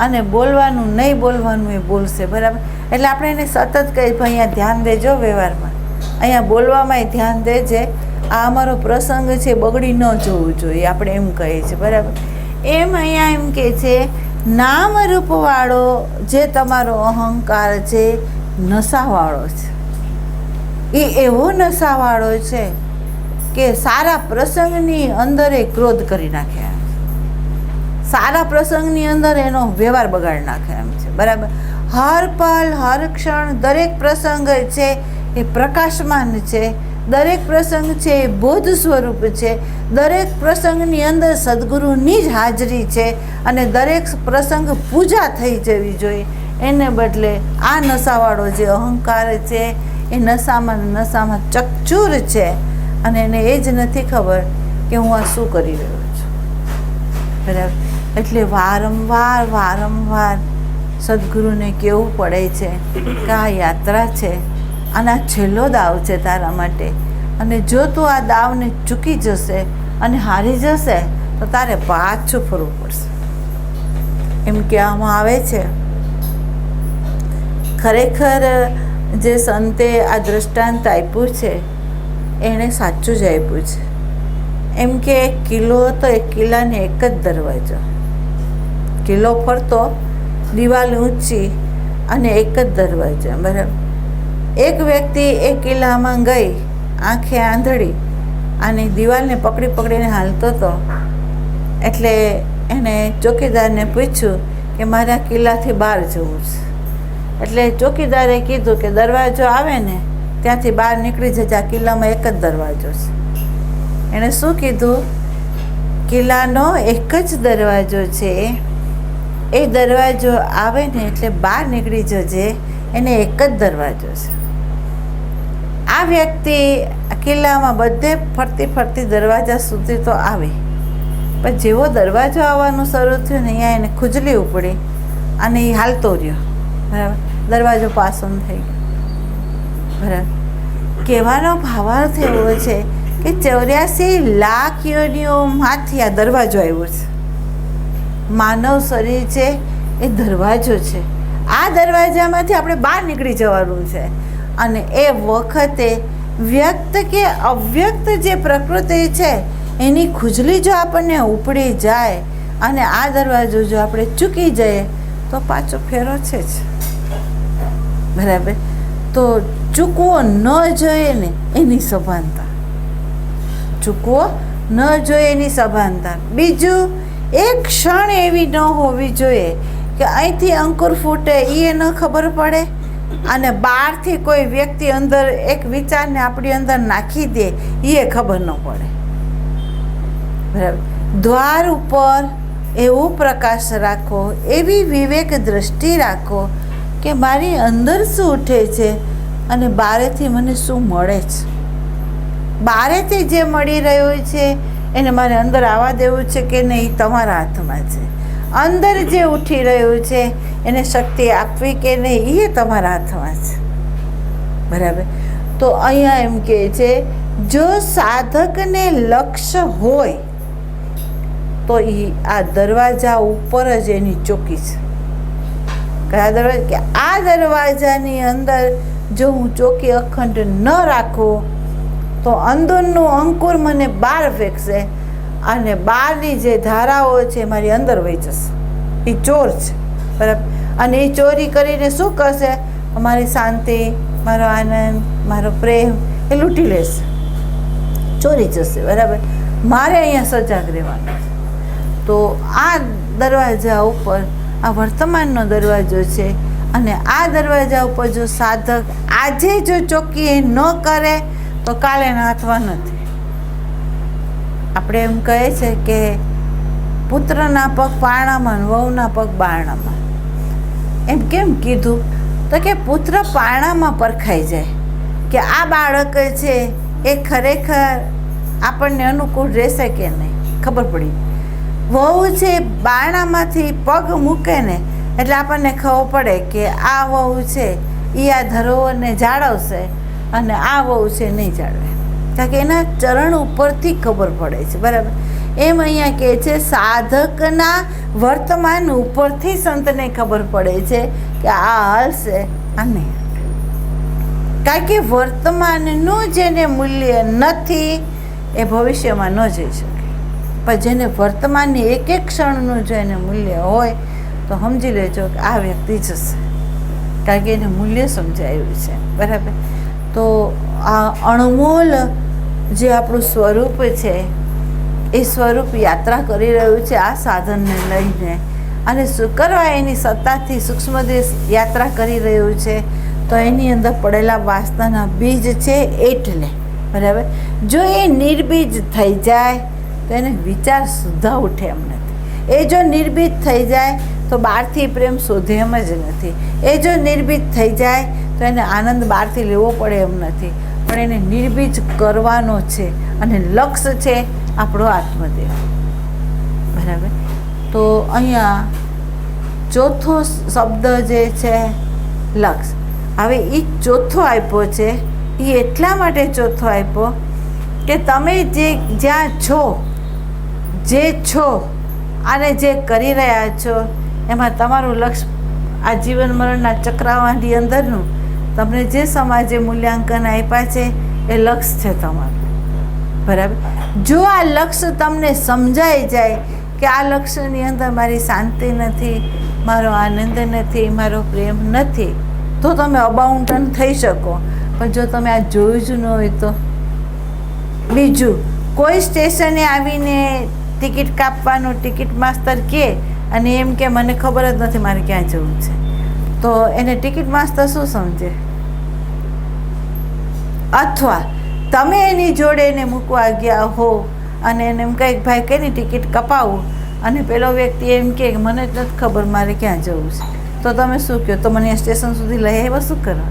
A: અને બોલવાનું નહીં બોલવાનું એ બોલશે. બરાબર? એટલે આપણે એને સતત કહીએ ભાઈ અહીંયા ધ્યાન દેજો વ્યવહારમાં, અહીંયા બોલવામાં ધ્યાન દેજે, આ અમારો પ્રસંગ છે બગડી ન જવું જોઈએ, આપણે એમ કહીએ છીએ, બરાબર. એમ અહીંયા એમ કહે છે નામ રૂપવાળો જે તમારો અહંકાર છે નશાવાળો છે. એ એવો નશાવાળો છે કે સારા પ્રસંગની અંદર એ ક્રોધ કરી નાખે એમ, સારા પ્રસંગની અંદર એનો વ્યવહાર બગાડી નાખે એમ છે, બરાબર. હર પલ હર ક્ષણ દરેક પ્રસંગ છે એ પ્રકાશમાન છે, દરેક પ્રસંગ છે એ બોધ સ્વરૂપ છે, દરેક પ્રસંગની અંદર સદગુરુની જ હાજરી છે અને દરેક પ્રસંગ પૂજા થઈ જવી જોઈએ. એને બદલે આ નશાવાળો જે અહંકાર છે એ નશામાં ચકચૂર છે અને એને એ જ નથી ખબર કે હું આ શું કરી રહ્યો છું, બરાબર. એટલે વારંવાર સદગુરુને કહેવું પડે છે કે આ યાત્રા છે, આના છેલ્લો દાવ છે તારા માટે, અને જો તું આ દાવને ચૂકી જશે અને હારી જશે તો તારે પાછું ફરવું પડશે, એમ કહેવામાં આવે છે. ખરેખર જે સંતે આ દૃષ્ટાંત આપ્યું છે એણે સાચું જ આપ્યું છે. એમ કે એક કિલ્લો હતો, એક કિલ્લાને એક જ દરવાજો, કિલ્લો ફરતો, દિવાલ ઊંચી અને એક જ દરવાજો, બરાબર. એક વ્યક્તિ એ કિલ્લામાં ગઈ, આંખે આંધળી, અને દિવાલને પકડીને હાલતો હતો. એટલે એને ચોકીદારને પૂછ્યું કે મારે આ કિલ્લાથી બહાર જવું છે. એટલે ચોકીદારે કીધું કે દરવાજો આવે ને ત્યાંથી બહાર નીકળી જજે, આ કિલ્લામાં એક જ દરવાજો છે. એણે શું કીધું? કિલ્લાનો એક જ દરવાજો છે, એ દરવાજો આવે ને એટલે બહાર નીકળી જજે, એને એક જ દરવાજો છે. આ વ્યક્તિ કિલ્લામાં બધે ફરતી દરવાજા સુધી તો આવે, પણ જેવો દરવાજો આવવાનું શરૂ થયું ને અહીંયા એને ખુજલી ઉપડી અને એ હાલતો રહ્યો, બરાબર. દરવાજો પાસો થઈ ગયો, બરાબર. કહેવાનો ભાવાર્થ એવો છે કે 84 લાખ યોનિઓમાંથી આ દરવાજો આવ્યો છે. માનવ શરીર છે એ દરવાજો છે, આ દરવાજામાંથી આપણે બહાર નીકળી જવાનું છે. અને એ વખતે વ્યક્ત કે અવ્યક્ત જે પ્રકૃતિ છે એની ખુજલી જો આપણને ઉપડી જાય અને આ દરવાજો જો આપણે ચૂકી જઈએ તો પાછો ફેરો છે જ, બરાબર. તો ચૂકવો ન જોઈએ ને એની સભાનતા, ચૂકવો ન જોઈએ એની સભાનતા. બીજું, એક ક્ષણ એવી ન હોવી જોઈએ કે અહીંથી અંકુર ફૂટે એ ન ખબર પડે અને બહારથી કોઈ વ્યક્તિ અંદર એક વિચારને આપણી અંદર નાખી દે એ ખબર ન પડે, બરાબર. દ્વાર ઉપર એવો પ્રકાશ રાખો, એવી વિવેક દ્રષ્ટિ રાખો કે મારી અંદર શું ઉઠે છે અને બહારેથી મને શું મળે છે. બહારેથી જે મળી રહ્યું છે એને મારે અંદર આવવા દેવું છે કે નહીં, તમારા હાથમાં છે. અંદર જે ઉઠી રહ્યું છે એને શક્તિ આપવી કે નહીં એ તમારા હાથમાં છે, બરાબર. તો અહીંયા એમ કહે છે જો સાધકને લક્ષ્ય હોય તો એ આ દરવાજા ઉપર જ એની ચોકી છે. કયા દરવાજા? કે આ દરવાજાની અંદર જો હું ચોકી અખંડ ન રાખું તો અંદરનું અંકુર મને બહાર ફેંકશે અને બહારની જે ધારાઓ છે મારી અંદર વહી જશે. એ ચોર છે, બરાબર. અને એ ચોરી કરીને શું કરશે? મારી શાંતિ, મારો આનંદ, મારો પ્રેમ એ લૂંટી લેશે, ચોરી જશે, બરાબર. મારે અહીંયા સજાગ રહેવાનું છે. તો આ દરવાજા ઉપર આ વર્તમાનનો દરવાજો છે અને આ દરવાજા ઉપર જો સાધક આજે જો ચોકી ન કરે તો કાલે નાથવા નથી. આપણે એમ કહે છે કે પુત્રના પગ પારણામાં, વહુના પગ બારણામાં. એમ કેમ કીધું? તો કે પુત્ર પારણામાં પરખાઈ જાય કે આ બાળક છે એ ખરેખર આપણને અનુકૂળ રહેશે કે નહીં, ખબર પડી. વહુ છે બારણામાંથી પગ મૂકે ને એટલે આપણને ખબર પડે કે આ વહુ છે એ આ ધરોહરને જાળવશે અને આ વહુ છે નહીં જાળવે, કારણ કે એના ચરણ ઉપરથી ખબર પડે છે, બરાબર. એમ અહીંયા કહે છે સાધકના વર્તમાન ઉપરથી સંતને ખબર પડે છે કે આ હાલશે આ નહીં. કારણ કે વર્તમાનનું જેને મૂલ્ય નથી એ ભવિષ્યમાં ન જઈ શકે, પણ જેને વર્તમાનની એક એક ક્ષણનું જો એને મૂલ્ય હોય તો સમજી લેજો કે આ વ્યક્તિ જશે, કારણ કે એને મૂલ્ય સમજાયું છે. બરાબર. તો આ અણમોલ જે આપણું સ્વરૂપ છે એ સ્વરૂપ યાત્રા કરી રહ્યું છે આ સાધનને લઈને, અને કરવા એની સત્તાથી સૂક્ષ્મદેશ યાત્રા કરી રહ્યું છે. તો એની અંદર પડેલા વાસનાના બીજ છે એટલે. બરાબર. જો એ નિર્બીજ થઈ જાય તો એને વિચાર સુદ્ધા ઉઠે એમ નથી. એ જો નિર્બીજ થઈ જાય તો બહારથી પ્રેમ શોધે એમ જ નથી. એ જો નિર્બીજ થઈ જાય તો એને આનંદ બહારથી લેવો પડે એમ નથી, પણ એને નિર્બીજ કરવાનો છે, અને લક્ષ્ય છે આપણો આત્મદેવ. બરાબર. તો અહીંયા ચોથો શબ્દ જે છે લક્ષ. હવે એ ચોથો આપ્યો છે, એ એટલા માટે ચોથો આપ્યો કે તમે જ્યાં છો, જે છો અને જે કરી રહ્યા છો એમાં તમારું લક્ષ્ય આ જીવન મરણના ચક્રાવાની અંદરનું તમને જે સમાજે મૂલ્યાંકન આપ્યા છે એ લક્ષ્ય છે તમારું. બરાબર. જો આ લક્ષ્ય તમને સમજાઈ જાય કે આ લક્ષ્યની અંદર મારી શાંતિ નથી, મારો આનંદ નથી, મારો પ્રેમ નથી, તો તમે અબાઉન્ટન થઈ શકો. પણ જો તમે આ જોયું જ ન હોય તો. બીજું, કોઈ સ્ટેશને આવીને ટિકિટ કાપવાનું ટિકિટ માસ્તર કહે અને એમ કે મને ખબર જ નથી મારે ક્યાં જવું છે, તો એને ટિકિટ માસ્તર શું સમજે? અથવા તમે એની જોડે એને મૂકવા ગયા હો અને એને એમ કંઈક ભાઈ કઈની ટિકિટ કપાવું, અને પેલો વ્યક્તિ એમ કે મને જ નથી ખબર મારે ક્યાં જવું છે, તો તમે શું કહો? તો મને સ્ટેશન સુધી લઈ આવ્યા શું કરવા?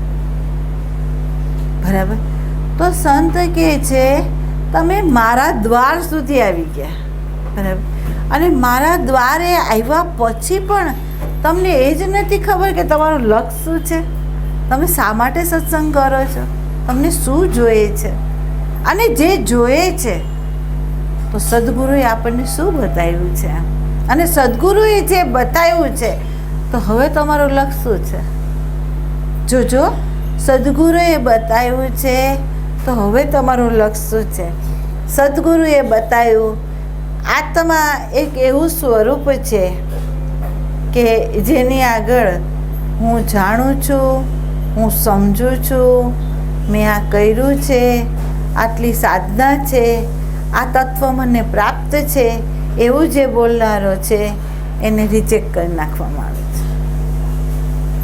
A: બરાબર. તો સંત કહે છે તમે મારા દ્વાર સુધી આવી ગયા. બરાબર. અને મારા દ્વારે આવ્યા પછી પણ તમને એ જ નથી ખબર કે તમારું લક્ષ્ય શું છે, તમે શા માટે સત્સંગ કરો છો, તમને શું જોઈએ છે, અને જે જોઈએ છે તો સદગુરુએ આપણને શું બતાવ્યું છે, અને સદગુરુએ જે બતાવ્યું છે તો હવે તમારું લક્ષ્ય શું છે? જોજો, સદગુરુએ બતાવ્યું છે તો હવે તમારું લક્ષ્ય શું છે? સદગુરુએ બતાવ્યું આત્મા એક એવું સ્વરૂપ છે કે જેની આગળ હું જાણું છું, હું સમજું છું, મેં આ કર્યું છે, આટલી સાધના છે, આ તત્વ મને પ્રાપ્ત છે, એવું જે બોલનારો છે એને રિજેક્ટ કરી નાખવામાં આવે છે.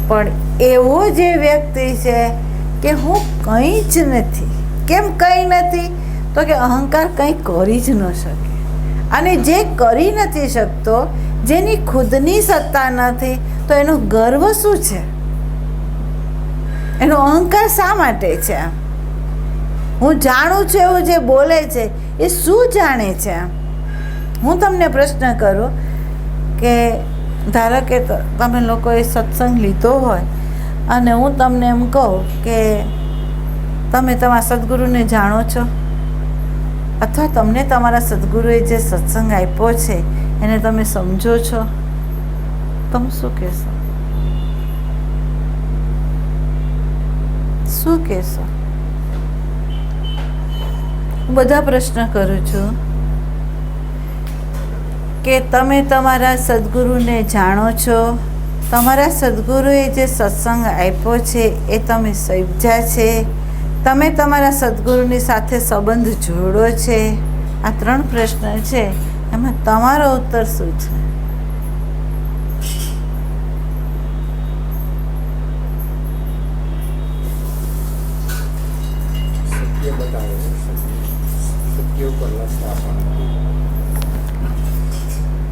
A: પણ એવો જે વ્યક્તિ છે કે હું કંઈ જ નથી. કેમ કંઈ નથી? તો કે અહંકાર કંઈ કરી જ ન શકે, અને જે કરી નથી શકતો, જેની ખુદની સત્તા નથી, તો એનો ગર્વ શું છે? એનો અહંકાર શા માટે છે? હું જાણું છું એવું જે બોલે છે એ શું જાણે છે? હું તમને પ્રશ્ન કરું કે ધારો કે તમે લોકોએ સત્સંગ લીધો હોય અને હું તમને એમ કહું કે તમે તમારા સદગુરુને જાણો છો, અથવા તમને તમારા સદગુરુએ જે સત્સંગ આપ્યો છે એને તમે સમજો છો, તમે શું કહેશો? શું કહેશો? હું બધા પ્રશ્ન કરું છું કે તમે તમારા સદગુરુને જાણો છો, તમારા સદગુરુએ જે સત્સંગ આપ્યો છે એ તમે સમજ્યા છે, તમે તમારા સદગુરુની સાથે સંબંધ જોડો છે? આ 3 પ્રશ્ન છે, એમાં તમારો ઉત્તર શું છે?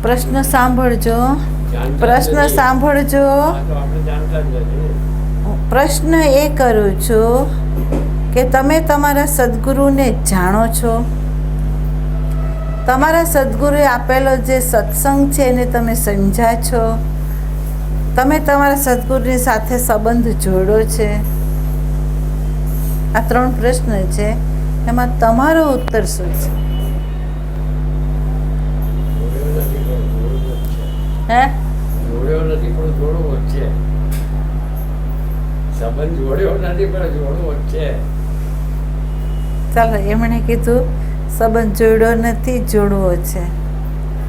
A: પ્રશ્ન સાંભળજો, પ્રશ્ન સાંભળજો. પ્રશ્ન એ કરું છું કે તમે તમારા સદગુરુને જાણો છો, તમારા સદગુરુએ આપેલો જે સત્સંગ છે એને તમે સમજ્યા છો, તમે તમારા સદગુરુની સાથે સંબંધ જોડો છે? આ 3 પ્રશ્ન છે, એમાં તમારો ઉત્તર શું છે? હે?
B: સંબંધ જોડ્યો નથી પણ જોડવો જ છે.
A: ચાલો, એમણે કીધું સંબંધ જોડ્યો નથી, જોડવો છે.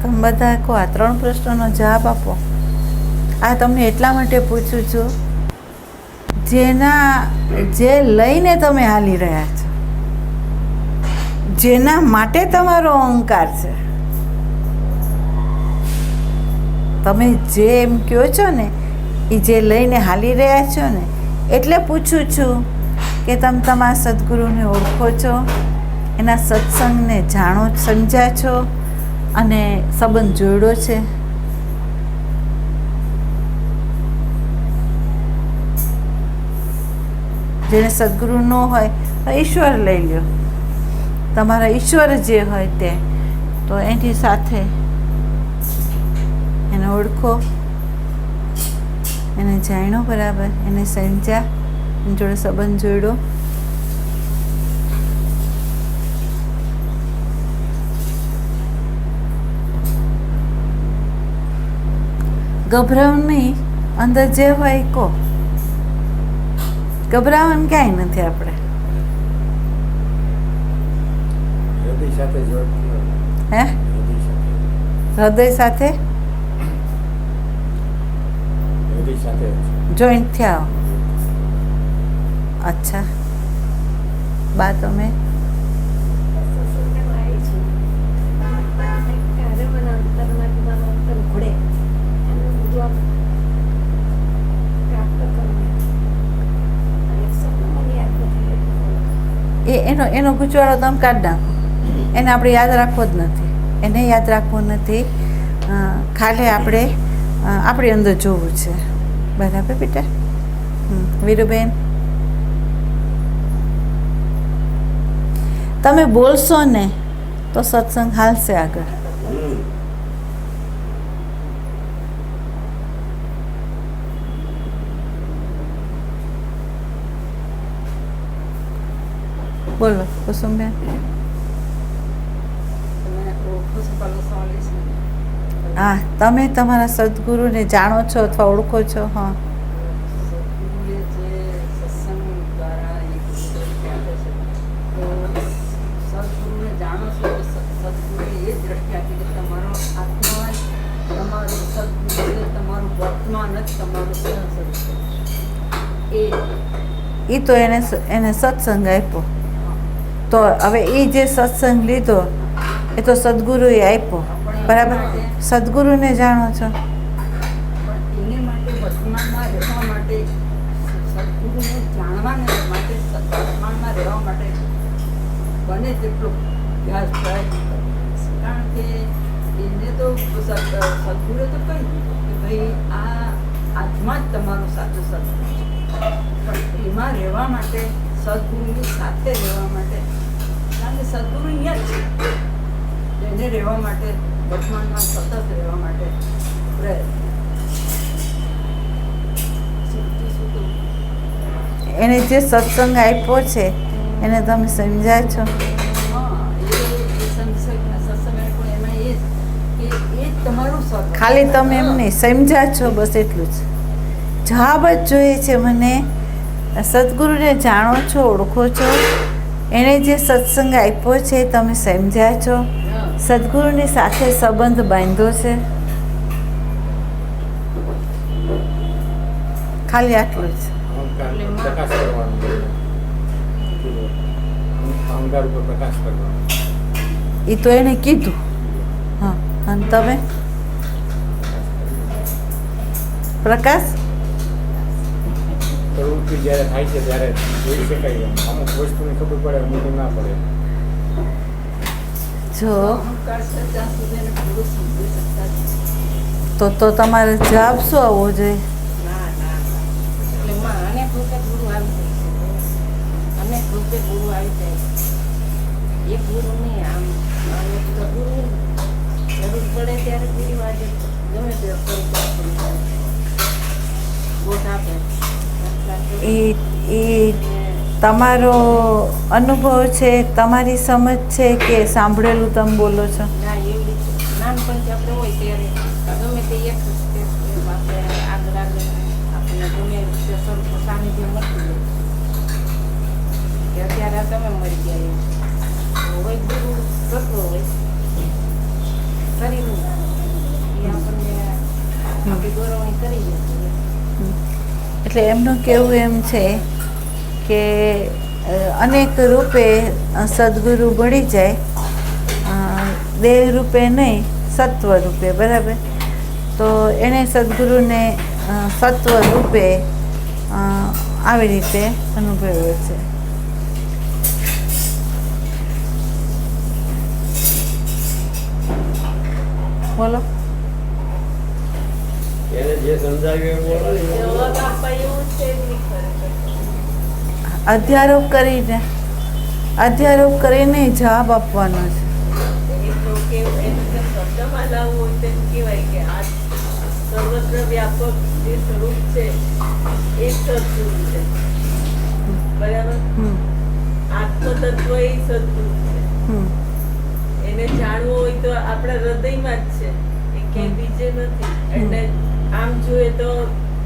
A: તમે બધા કહો, આ 3 પ્રશ્નોનો જવાબ આપો. આ તમને એટલા માટે પૂછું છું, જે લઈને તમે હાલી રહ્યા છો, જેના માટે તમારો અહંકાર છે, તમે જે એમ કહો છો ને એ જે લઈને હાલી રહ્યા છો ને, એટલે પૂછું છું કે તમે તમારા સદગુરુને ઓળખો છો, એના સત્સંગને જાણો, સમજ્યા છો અને સંબંધ જોડ્યો છે. જેને સદગુરુ ન હોય તો ઈશ્વર લઈ લ્યો, તમારા ઈશ્વર જે હોય તે, તો એની સાથે એને ઓળખો, એને જાણ્યો બરાબર, એને સમજ્યા, એની જોડે સંબંધ જોડ્યો. ગભરાવ નહીં, અંદર જે હોય એ કહો. ગભરાવાનું ક્યાંય નથી. આપણે
B: હૃદય સાથે જોડતી હોય.
A: હે હૃદય સાથે જોઈન્ટ થયા. અચ્છા, બા તમે એનો ગૂંચવાડો તમે કાઢી નાખો. એને આપણે યાદ રાખવો જ નથી, એને યાદ રાખવું નથી. ખાલી આપણે આપણી અંદર જોવું છે. બરાબર બેટા? વીરુબેન, તમે બોલશો ને તો સત્સંગ હાલશે આગળ. બોલો કુસુમબેન. હા, તમે તમારા સદગુરુને જાણો છો અથવા ઓળખો છો? હા, એ તો એને સત્સંગ આપ્યો. તો હવે એ જે સત્સંગ લીધો એ તો સદગુરુએ આપ્યો, બરાબર? સદગુરુને જાણો છો.
C: બને તેટલો અભ્યાસ થાય, કારણ કે એને તો સદગુરુએ તો કહ્યું કે ભાઈ આ આત્મા જ તમારો સાચો સદગુરુ છે, પણ એમાં રહેવા માટે, સદગુરુની સાથે રહેવા માટે, કારણ કે સદગુરુ અહીંયા જ છે, એને રહેવા માટે, વર્તમાનમાં સતત રહેવા માટે પ્રયત્ન.
A: એને જે સત્સંગ આપ્યો છે એને તમે સમજાય છો? ખાલી તમે એમને સમજ્યા છો, બસ એટલું જ. જવાબ જ જોઈએ છે મને. સદગુરુને જાણો છો, ઓળખો છો, એણે જે સત્સંગ આપ્યો છે તમે સમજ્યા છો, સદગુરુની સાથે સંબંધ બાંધ્યો છે. ખાલી આટલું જ. એ તો એને કીધું. હા, અને તમે પ્રકાશ?
B: પ્રવૃત્તિ જ્યારે થાય છે ત્યારે જોઈ શકાય, અમુક વસ્તુની ખબર પડે, અમુક ના પડે.
A: જો તો તમારે જવાબ શું આવવો જોઈએ? એ તમારો અનુભવ છે, તમારી સમજ છે કે સાંભળેલું તમે બોલો છો?
C: નાનપણથી આપણે હોય ત્યારે ગમે તે એક આગળ આપણે ગમે તે સાનિધ્ય મળે
D: તમે મરી ગયા એમ હોય ગુરુ સત્વ હોય શરીરનું એ આપણને આપણી ગૌરવણી કરી દે.
A: એટલે એમનું કહેવું એમ છે કે અનેક રૂપે સદગુરુ મળી જાય, દેહ રૂપે નહીં, સત્વ રૂપે. બરાબર? તો એણે સદગુરુને સત્વ રૂપે આવી રીતે અનુભવ્યો છે. બોલો.
B: એને જે સમજાવ્યું એવું બોલો ને.
D: જવાબ આપવા એવું છે જ નહીં ખરેખર.
A: અધ્યારોપ કરીને જવાબ આપવાનો છે.
D: એટલું કેવું એનું જે શબ્દમાં લાવવું હોય તેમ કહેવાય કે આ સર્વત્ર વ્યાપક જે સ્વરૂપ છે એ સદગુરુ છે. બરાબર? આત્મતત્વ એ સદગુરુ છે. એને જાણવું હોય તો આપણા હૃદયમાં જ છે, એ ક્યાંય બીજે નથી. એટલે આમ જોઈએ તો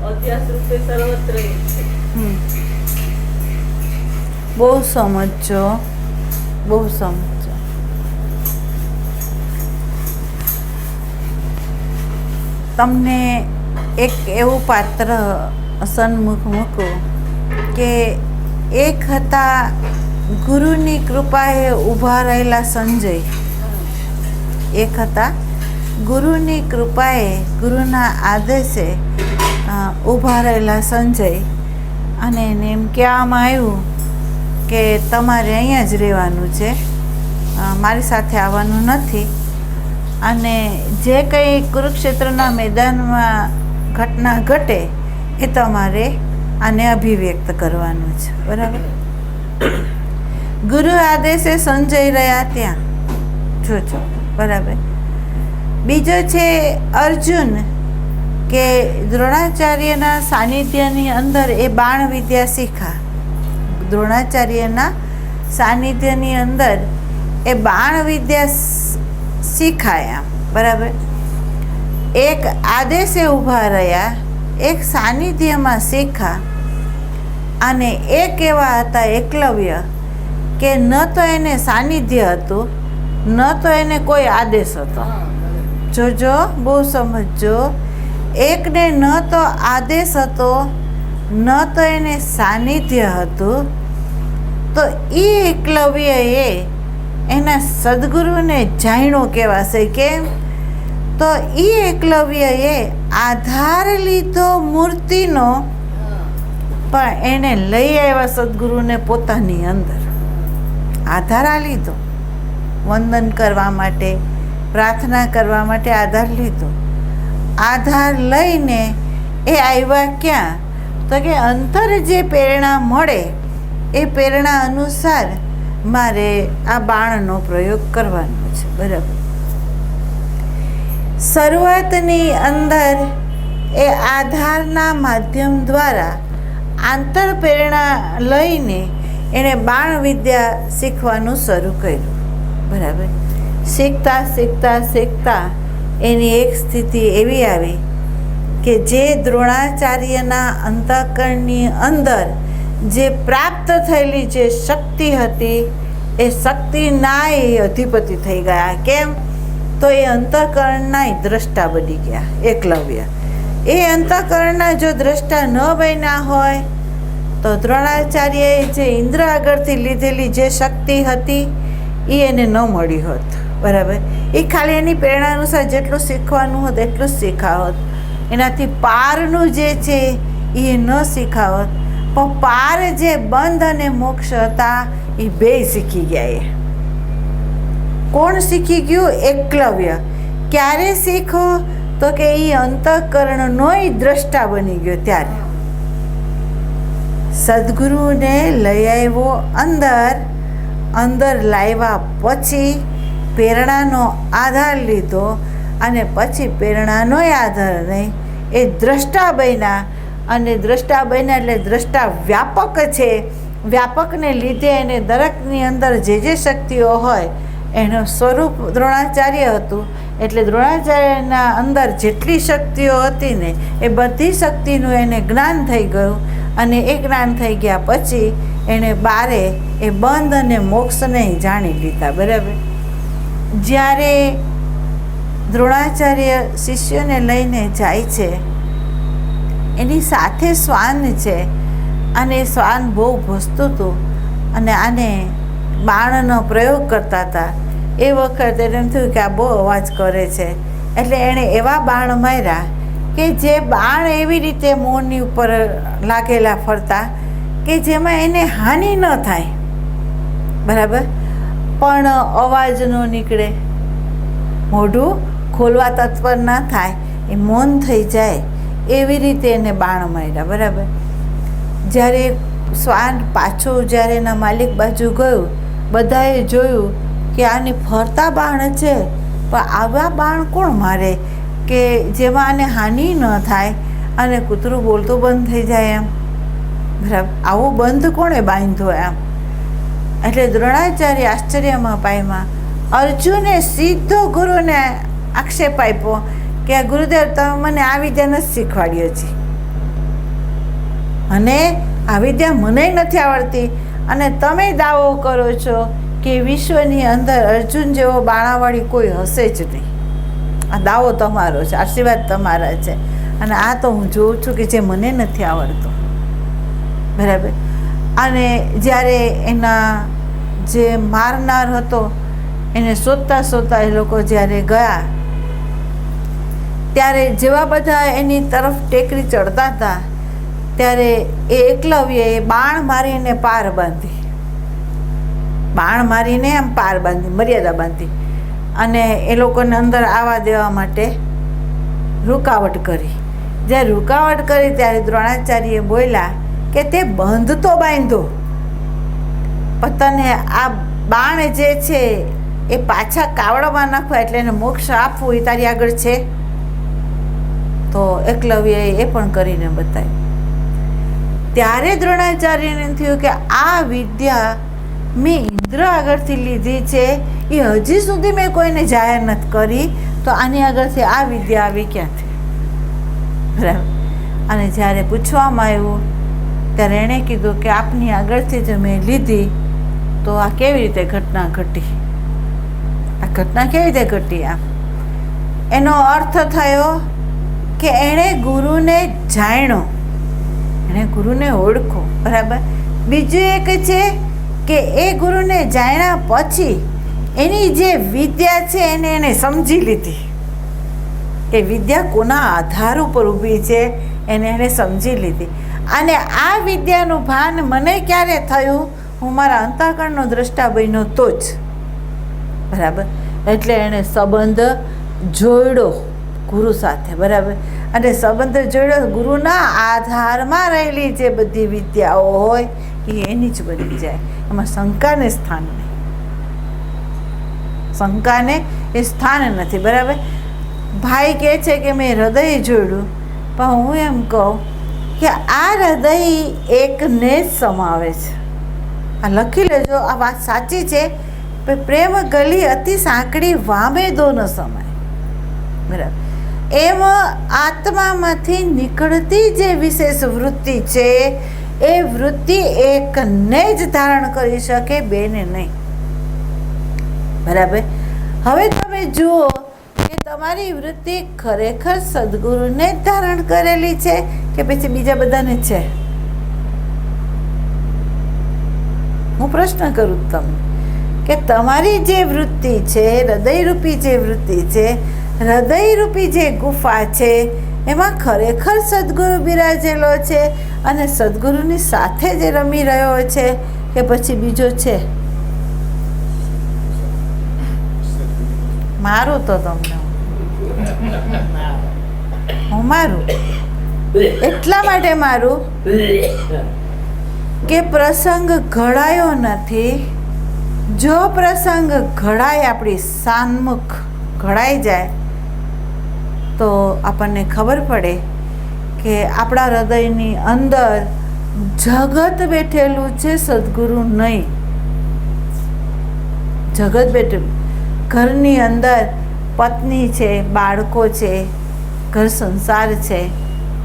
D: અધ્યાસ રૂપે સર્વત્ર એ છે.
A: બહુ સમજો. તમને એક એવું પાત્ર સન્મુખ મૂકું કે એક હતા ગુરુની કૃપાએ ઊભા રહેલા સંજય. એક હતા ગુરુની કૃપાએ, ગુરુના આદેશે ઊભા રહેલા સંજય, અને એને એમ કહેવામાં આવ્યું કે તમારે અહીંયા જ રહેવાનું છે, મારી સાથે આવવાનું નથી. અને જે કંઈ કુરુક્ષેત્રના મેદાનમાં ઘટના ઘટે એ તમારે આને અભિવ્યક્ત કરવાનું છે. બરાબર? ગુરુ આદેશે સંજય રહ્યા ત્યાં. જોજો. બરાબર? બીજો છે અર્જુન, કે દ્રોણાચાર્યના સાનિધ્યની અંદર એ બાણ વિદ્યા શીખા. દ્રોણાચાર્યના સાનિધ્યની અંદર એ બાણ વિદ્યા શીખાય. બરાબર? એક આદેશે ઊભા રહ્યા, એક સાનિધ્યમાં શીખા. અને એક એવા હતા એકલવ્ય કે ન તો એને સાનિધ્ય હતું, ન તો એને કોઈ આદેશ હતો. જોજો, બહુ સમજજો. એકને ન તો આદેશ હતો, ન તો એને સાનિધ્ય હતું. તો એ એકલવ્યએ એના સદગુરુને જાણ્યો કહેવાશે. કેમ? તો એ એકલવ્યએ આધાર લીધો મૂર્તિનો, પણ એને લઈ આવ્યા સદગુરુને પોતાની અંદર. આધાર આ લીધો, વંદન કરવા માટે, પ્રાર્થના કરવા માટે આધાર લીધો. આધાર લઈને એ આવ્યા ક્યાં? તો કે અંતર જે પ્રેરણા મળે એ પ્રેરણા અનુસાર મારે આ બાણનો પ્રયોગ કરવાનો છે. બરાબર? શરૂઆતની અંદર એ આધારના માધ્યમ દ્વારા આંતર પ્રેરણા લઈને એણે બાણ વિદ્યા શીખવાનું શરૂ કર્યું. બરાબર? શીખતા એની એક સ્થિતિ એવી આવી કે જે દ્રોણાચાર્યના અંતઃકરણની અંદર જે પ્રાપ્ત થયેલી જે શક્તિ હતી એ શક્તિના એ અધિપતિ થઈ ગયા. કેમ? તો એ અંતઃકરણના દ્રષ્ટા બની ગયા એકલવ્ય. એ અંતઃકરણના જો દ્રષ્ટા ન બન્યા હોય તો દ્રોણાચાર્યએ જે ઇન્દ્ર આગળથી લીધેલી જે શક્તિ હતી એ એને ન મળી હોત. બરાબર? એ ખાલી એની પ્રેરણા અનુસાર જેટલું શીખવાનું હોત એટલું જ શીખાવત. એનાથી પારનું જે છે એ ન શીખાવત. પણ પાર જે બંધ અને મોક્ષ હતા એ બે શીખી ગયા. એ કોણ શીખી ગયું? એકલવ્ય. ક્યારે શીખો? તો કે એ અંતઃકરણનો દ્રષ્ટા બની ગયો ત્યારે. સદગુરુને લઈ આવ્યો અંદર લાવ્યા પછી પ્રેરણાનો આધાર લીધો, અને પછી પ્રેરણાનો આધાર નહીં, એ દ્રષ્ટા બન્યા. અને દ્રષ્ટા બન્યા એટલે દ્રષ્ટા વ્યાપક છે. વ્યાપકને લીધે એને દરેકની અંદર જે જે શક્તિઓ હોય એનું સ્વરૂપ દ્રોણાચાર્ય હતું. એટલે દ્રોણાચાર્યના અંદર જેટલી શક્તિઓ હતી ને એ બધી શક્તિનું એને જ્ઞાન થઈ ગયું. અને એ જ્ઞાન થઈ ગયા પછી એણે બારે એ બંધ અને મોક્ષને જાણી લીધા. બરાબર. જ્યારે દ્રોણાચાર્ય શિષ્યોને લઈને જાય છે, એની સાથે શ્વાન છે, અને શ્વાન બહુ ભસતું હતું અને આને બાણનો પ્રયોગ કરતા હતા. એ વખતે એમ થયું કે આ બહુ અવાજ કરે છે, એટલે એણે એવા બાણ માર્યા કે જે બાણ એવી રીતે મોરની ઉપર લાગેલા ફરતા કે જેમાં એને હાનિ ન થાય. બરાબર. પણ અવાજ ન નીકળે, મોઢું ખોલવા તત્પર ના થાય, એ મૌન થઈ જાય એવી રીતે એને બાણ માર્યા. બરાબર. જ્યારે શ્વાન પાછું જ્યારે એના માલિક બાજુ ગયું, બધાએ જોયું કે આની ફરતા બાણ છે, પણ આવા બાણ કોણ મારે કે જેમાં આને હાનિ ન થાય અને કૂતરું બોલતું બંધ થઈ જાય એમ. બરાબર. આવું બંધ કોણે બાંધ્યો એમ. એટલે દ્રોણાચાર્ય આશ્ચર્યમાં પામ્યા. અર્જુને સીધો ગુરુને આક્ષેપ આપ્યો કે આ ગુરુદેવ, તમે મને આ વિદ્યા નથી શીખવાડી હજી, અને આ વિદ્યા મને નથી આવડતી, અને તમે દાવો કરો છો કે વિશ્વની અંદર અર્જુન જેવો બાણાવાળી કોઈ હશે જ નહીં. આ દાવો તમારો છે, આશીર્વાદ તમારા છે, અને આ તો હું જોઉં છું કે જે મને નથી આવડતું. બરાબર. અને જ્યારે એના જે મારનાર હતો એને શોધતા શોધતા એ લોકો જ્યારે ગયા, ત્યારે જેવા બધા એની તરફ ટેકરી ચડતા હતા, ત્યારે એ એકલવ્યએ બાણ મારીને પાર બાંધી, બાણ મારીને આમ પાર બાંધી, મર્યાદા બાંધી, અને એ લોકોને અંદર આવવા દેવા માટે રૂકાવટ કરી. જ્યારે રૂકાવટ કરી ત્યારે દ્રોણાચાર્ય બોલ્યા કે તે બંધ તો બાંધો, પણ તને આ બાણ જે છે એ પાછા કાવડમાં નાખવા એટલે એને મોક્ષ આપવું એ તારી આગળ છે. તો એકલવ્યએ એ પણ કરીને બતાવ્યું. ત્યારે દ્રોણાચાર્યને થયું કે આ વિદ્યા મેં ઇન્દ્ર આગળથી લીધી છે, એ હજી સુધી મેં કોઈને જાહેર નથી કરી, તો આની આગળથી આ વિદ્યા આવી ક્યાંથી? બરાબર. અને જ્યારે પૂછવામાં આવ્યું ત્યારે એણે કીધું કે આપની આગળથી જ મેં લીધી, તો આ કેવી રીતે ઘટના ઘટી? આ ઘટના કેવી રીતે ઘટી? આમ એનો અર્થ થયો કે એણે ગુરુને જાણ્યો, એણે ગુરુને ઓળખો. બરાબર. બીજું એક છે કે એ ગુરુને જાણ્યા પછી એની જે વિદ્યા છે એને સમજી લીધી, કે વિદ્યા કોના આધાર ઉપર ઊભી છે એને સમજી લીધી. અને આ વિદ્યાનું ભાન મને ક્યારે થયું? હું મારા અંતઃકરણનો દ્રષ્ટા બન્યો તો જ. બરાબર. એટલે એણે સંબંધ જોડ્યો ગુરુ સાથે. બરાબર. અને સંબંધ જોડ્યો ગુરુના આધારમાં રહેલી જે બધી વિદ્યાઓ હોય એ એની જ બની જાય, એમાં શંકાને સ્થાન નહીં, શંકાને એ સ્થાન નથી. બરાબર. ભાઈ કહે છે કે મેં હૃદય જોડ્યું, પણ હું એમ કહું કે આ હૃદય એકને જ સમાવે છે. આ લખી લેજો, આ વાત સાચી છે. પ્રેમ ગલી અતિ સાંકડી વામે દો ન સમાય. બરાબર. એમ આત્મામાંથી નીકળતી જે વિશેષ વૃત્તિ છે એ વૃત્તિ એકને જ ધારણ કરી શકે, બેને નહીં. બરાબર. હવે તમે જુઓ કે તમારી વૃત્તિ ખરેખર સદગુરુને જ ધારણ કરેલી છે કે પછી બીજા બધાને છે? હું પ્રશ્ન કરું તમને કે તમારી જે વૃત્તિ છે, હૃદયરૂપી જે વૃત્તિ છે, હૃદયરૂપી જે ગુફા છે, એમાં ખરેખર સદગુરુ બિરાજેલો છે અને સદગુરુની સાથે જ રમી રહ્યો છે કે પછી બીજો છે? મારું તો તમને હું મારું એટલા માટે મારું કે પ્રસંગ ઘડાયો નથી. જો પ્રસંગ ઘડાય, આપણી સાન્મુખ ઘડાઈ જાય, તો આપણને ખબર પડે કે આપણા હૃદયની અંદર જગત બેઠેલું છે, સદગુરુ નહીં. જગત બેઠેલું, ઘરની અંદર પત્ની છે, બાળકો છે, ઘર સંસાર છે,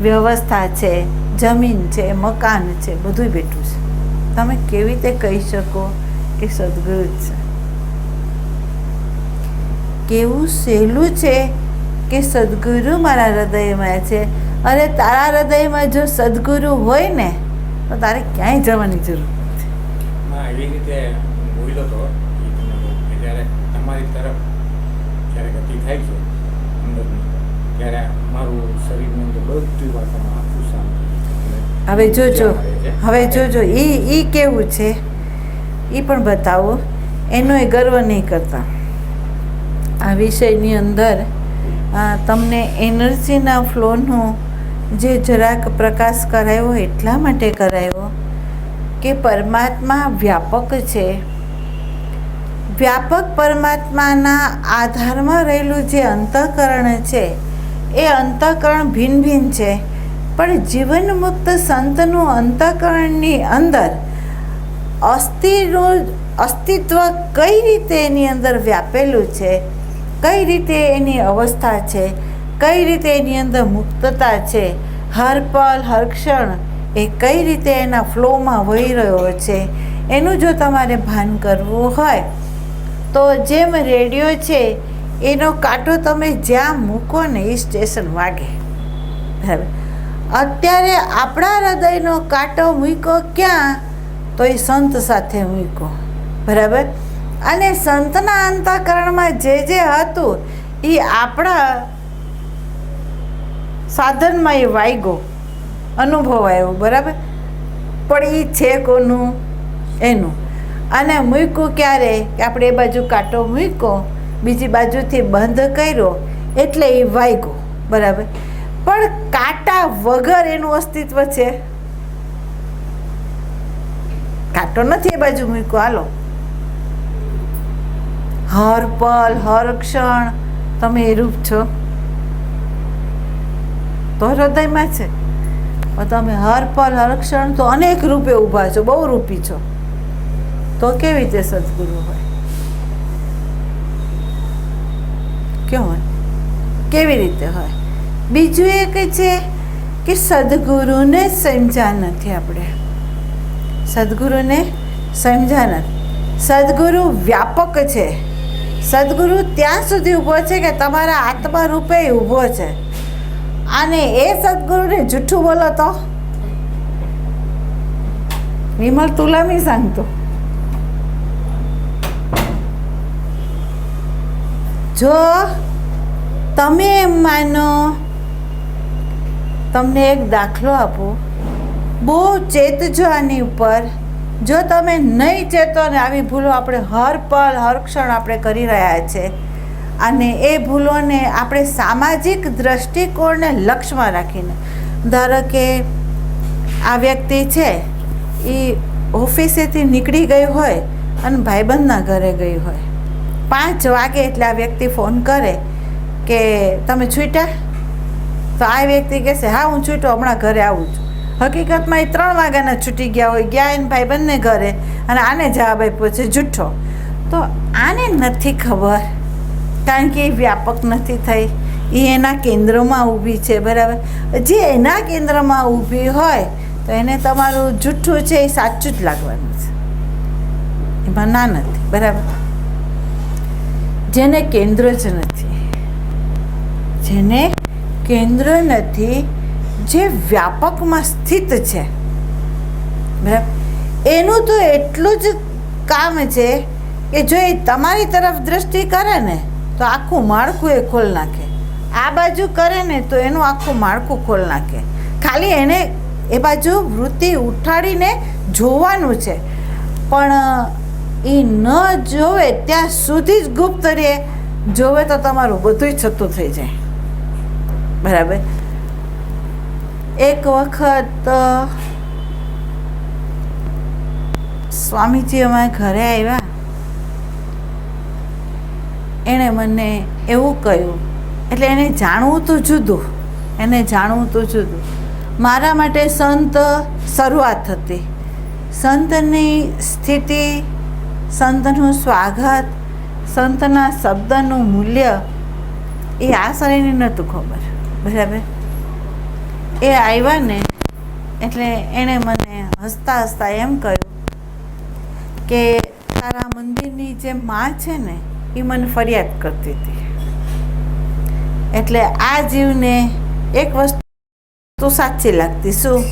A: વ્યવસ્થા છે, જમીન છે, મકાન છે, બધું બેઠું છે. તમે કેવી રીતે કહી શકો કે સદગુરુ જ છે? કેવું સહેલું છે કે સદગુરુ મારા હૃદયમાં છે. અરે તારા હૃદયમાં જો સદગુરુ હોય ને તો તારે ક્યાંય જવાની જરૂર નથી.
B: હા, એવી રીતે હું બોલ્યો હતો એ તમને કહું કે જ્યારે તમારી તરફ જ્યારે ગતિ થાય છે અંદરની, ત્યારે મારું શરીરની અંદર બધી વાતોમાં આખું શાંત.
A: હવે જોજો એ કેવું છે એ પણ બતાવો. એનો એ ગર્વ નહીં કરતા. આ વિષયની અંદર તમને એનર્જીના ફ્લોનું જે જરાક પ્રકાશ કરાયો એટલા માટે કરાયો કે પરમાત્મા વ્યાપક છે. વ્યાપક પરમાત્માના આધારમાં રહેલું જે અંતઃકરણ છે એ અંતઃકરણ ભિન્ન ભિન્ન છે, પણ જીવન મુક્ત સંતનું અંતઃકરણની અંદર અસ્તિત્વ કઈ રીતે એની અંદર વ્યાપેલું છે, કઈ રીતે એની અવસ્થા છે, કઈ રીતે એની અંદર મુક્તતા છે, હર પલ હર ક્ષણ એ કઈ રીતે એના ફ્લોમાં વહી રહ્યો છે, એનું જો તમારે ભાન કરવું હોય તો જેમ રેડિયો છે એનો કાંટો તમે જ્યાં મૂકો ને એ સ્ટેશન વાગે. બરાબર. અત્યારે આપણા હૃદયનો કાંટો મૂક્યો ક્યાં? તો એ સંત સાથે મૂક્યો. બરાબર. અને સંતના અંતઃકરણમાં જે હતું એ આપણા સાધનમાં એ વાગ્યો, અનુભવ આવ્યો. બરાબર. પણ એ છે કોનું? એનું. અને મૂક્યું ક્યારે? કે આપણે એ બાજુ કાંટો મૂક્યો, બીજી બાજુથી બંધ કર્યો એટલે એ વાગ્યો. બરાબર. પણ કાંટા વગર એનું અસ્તિત્વ છે? કાંટો નથી એ બાજુ મૂક્યો. હાલો, હર પલ હર ક્ષણ તમે એ રૂપ છો તો હૃદયમાં છે. પણ તમે હર પલ હર ક્ષણ તો અનેક રૂપે ઊભા છો, બહુ રૂપી છો, તો કેવી રીતે સદગુરુ હોય? ક્યાં હોય? કેવી રીતે હોય? બીજું એક છે કે સદગુરુને સમજ્યા નથી આપણે. સદગુરુને સમજ્યા નથી. સદગુરુ વ્યાપક છે. સદગુરુ ત્યાં સુધી ઊભો છે કે તમારા આત્મા રૂપે ઊભો છે. અને એ સદગુરુને જૂઠું બોલો તો વિમલ તુલામી सांगतो. જો તમે એમ માનો, તમને એક દાખલો આપો, બહુ ચેતજો આની ઉપર. જો તમે નહીં ચેતો ને આવી ભૂલો આપણે હર પલ હર ક્ષણ આપણે કરી રહ્યા છે, અને એ ભૂલોને આપણે સામાજિક દ્રષ્ટિકોણને લક્ષ્યમાં રાખીને, ધારો કે આ વ્યક્તિ છે એ ઓફિસેથી નીકળી ગઈ હોય અને ભાઈબંધના ઘરે ગઈ હોય, 5 વાગે એટલે આ વ્યક્તિ ફોન કરે કે તમે છૂટ્યા? તો આ વ્યક્તિ કહેશે હા હું છૂટ્યો, હમણાં ઘરે આવું છું. હકીકતમાં એ 3 વાગ્યાના છૂટી ગયા હોય, ગયા એને ભાઈબંધને ઘરે, અને આને જવાબ આપ્યો છે જૂઠો. તો આને નથી ખબર, કારણ કે એ વ્યાપક નથી થઈ, એ એના કેન્દ્રમાં ઊભી છે. બરાબર. જે એના કેન્દ્રમાં ઊભી હોય તો એને તમારું જૂઠું છે એ સાચું જ લાગવાનું છે, એમાં ના નથી. બરાબર. જેને કેન્દ્ર જ નથી, જેને કેન્દ્ર નથી, જે વ્યાપકમાં સ્થિત છે, બરાબર, એનું તો એટલું જ કામ છે કે જો એ તમારી તરફ દ્રષ્ટિ કરે ને તો આખું માળખું એ ખોલ નાખે. આ બાજુ કરે ને તો એનું આખું માળખું ખોલ નાખે. ખાલી એને એ બાજુ વૃત્તિ ઉઠાડીને જોવાનું છે, પણ એ ન જોવે ત્યાં સુધી જ ગુપ્ત રહે. જોવે તો તમારું બધું છતું થઈ જાય. બરાબર. એક વખત સ્વામીજી અમારા ઘરે આવ્યા. એણે મને એવું કહ્યું, એટલે એને જાણવું તો જુદું, મારા માટે સંત શરૂઆત હતી. સંતની સ્થિતિ, સંતનું સ્વાગત, સંતના શબ્દનું મૂલ્ય એ આ શરીરને નહોતું ખબર. બરાબર. એ આવ્યા ને એટલે એણે મને હસતા હસતા એમ કહ્યું કે તારા મંદિરની જે માં છે ને એ મને ફરિયાદ કરતી હતી. એટલે આ જીવને એક વસ્તુ સાચી લાગતી, શું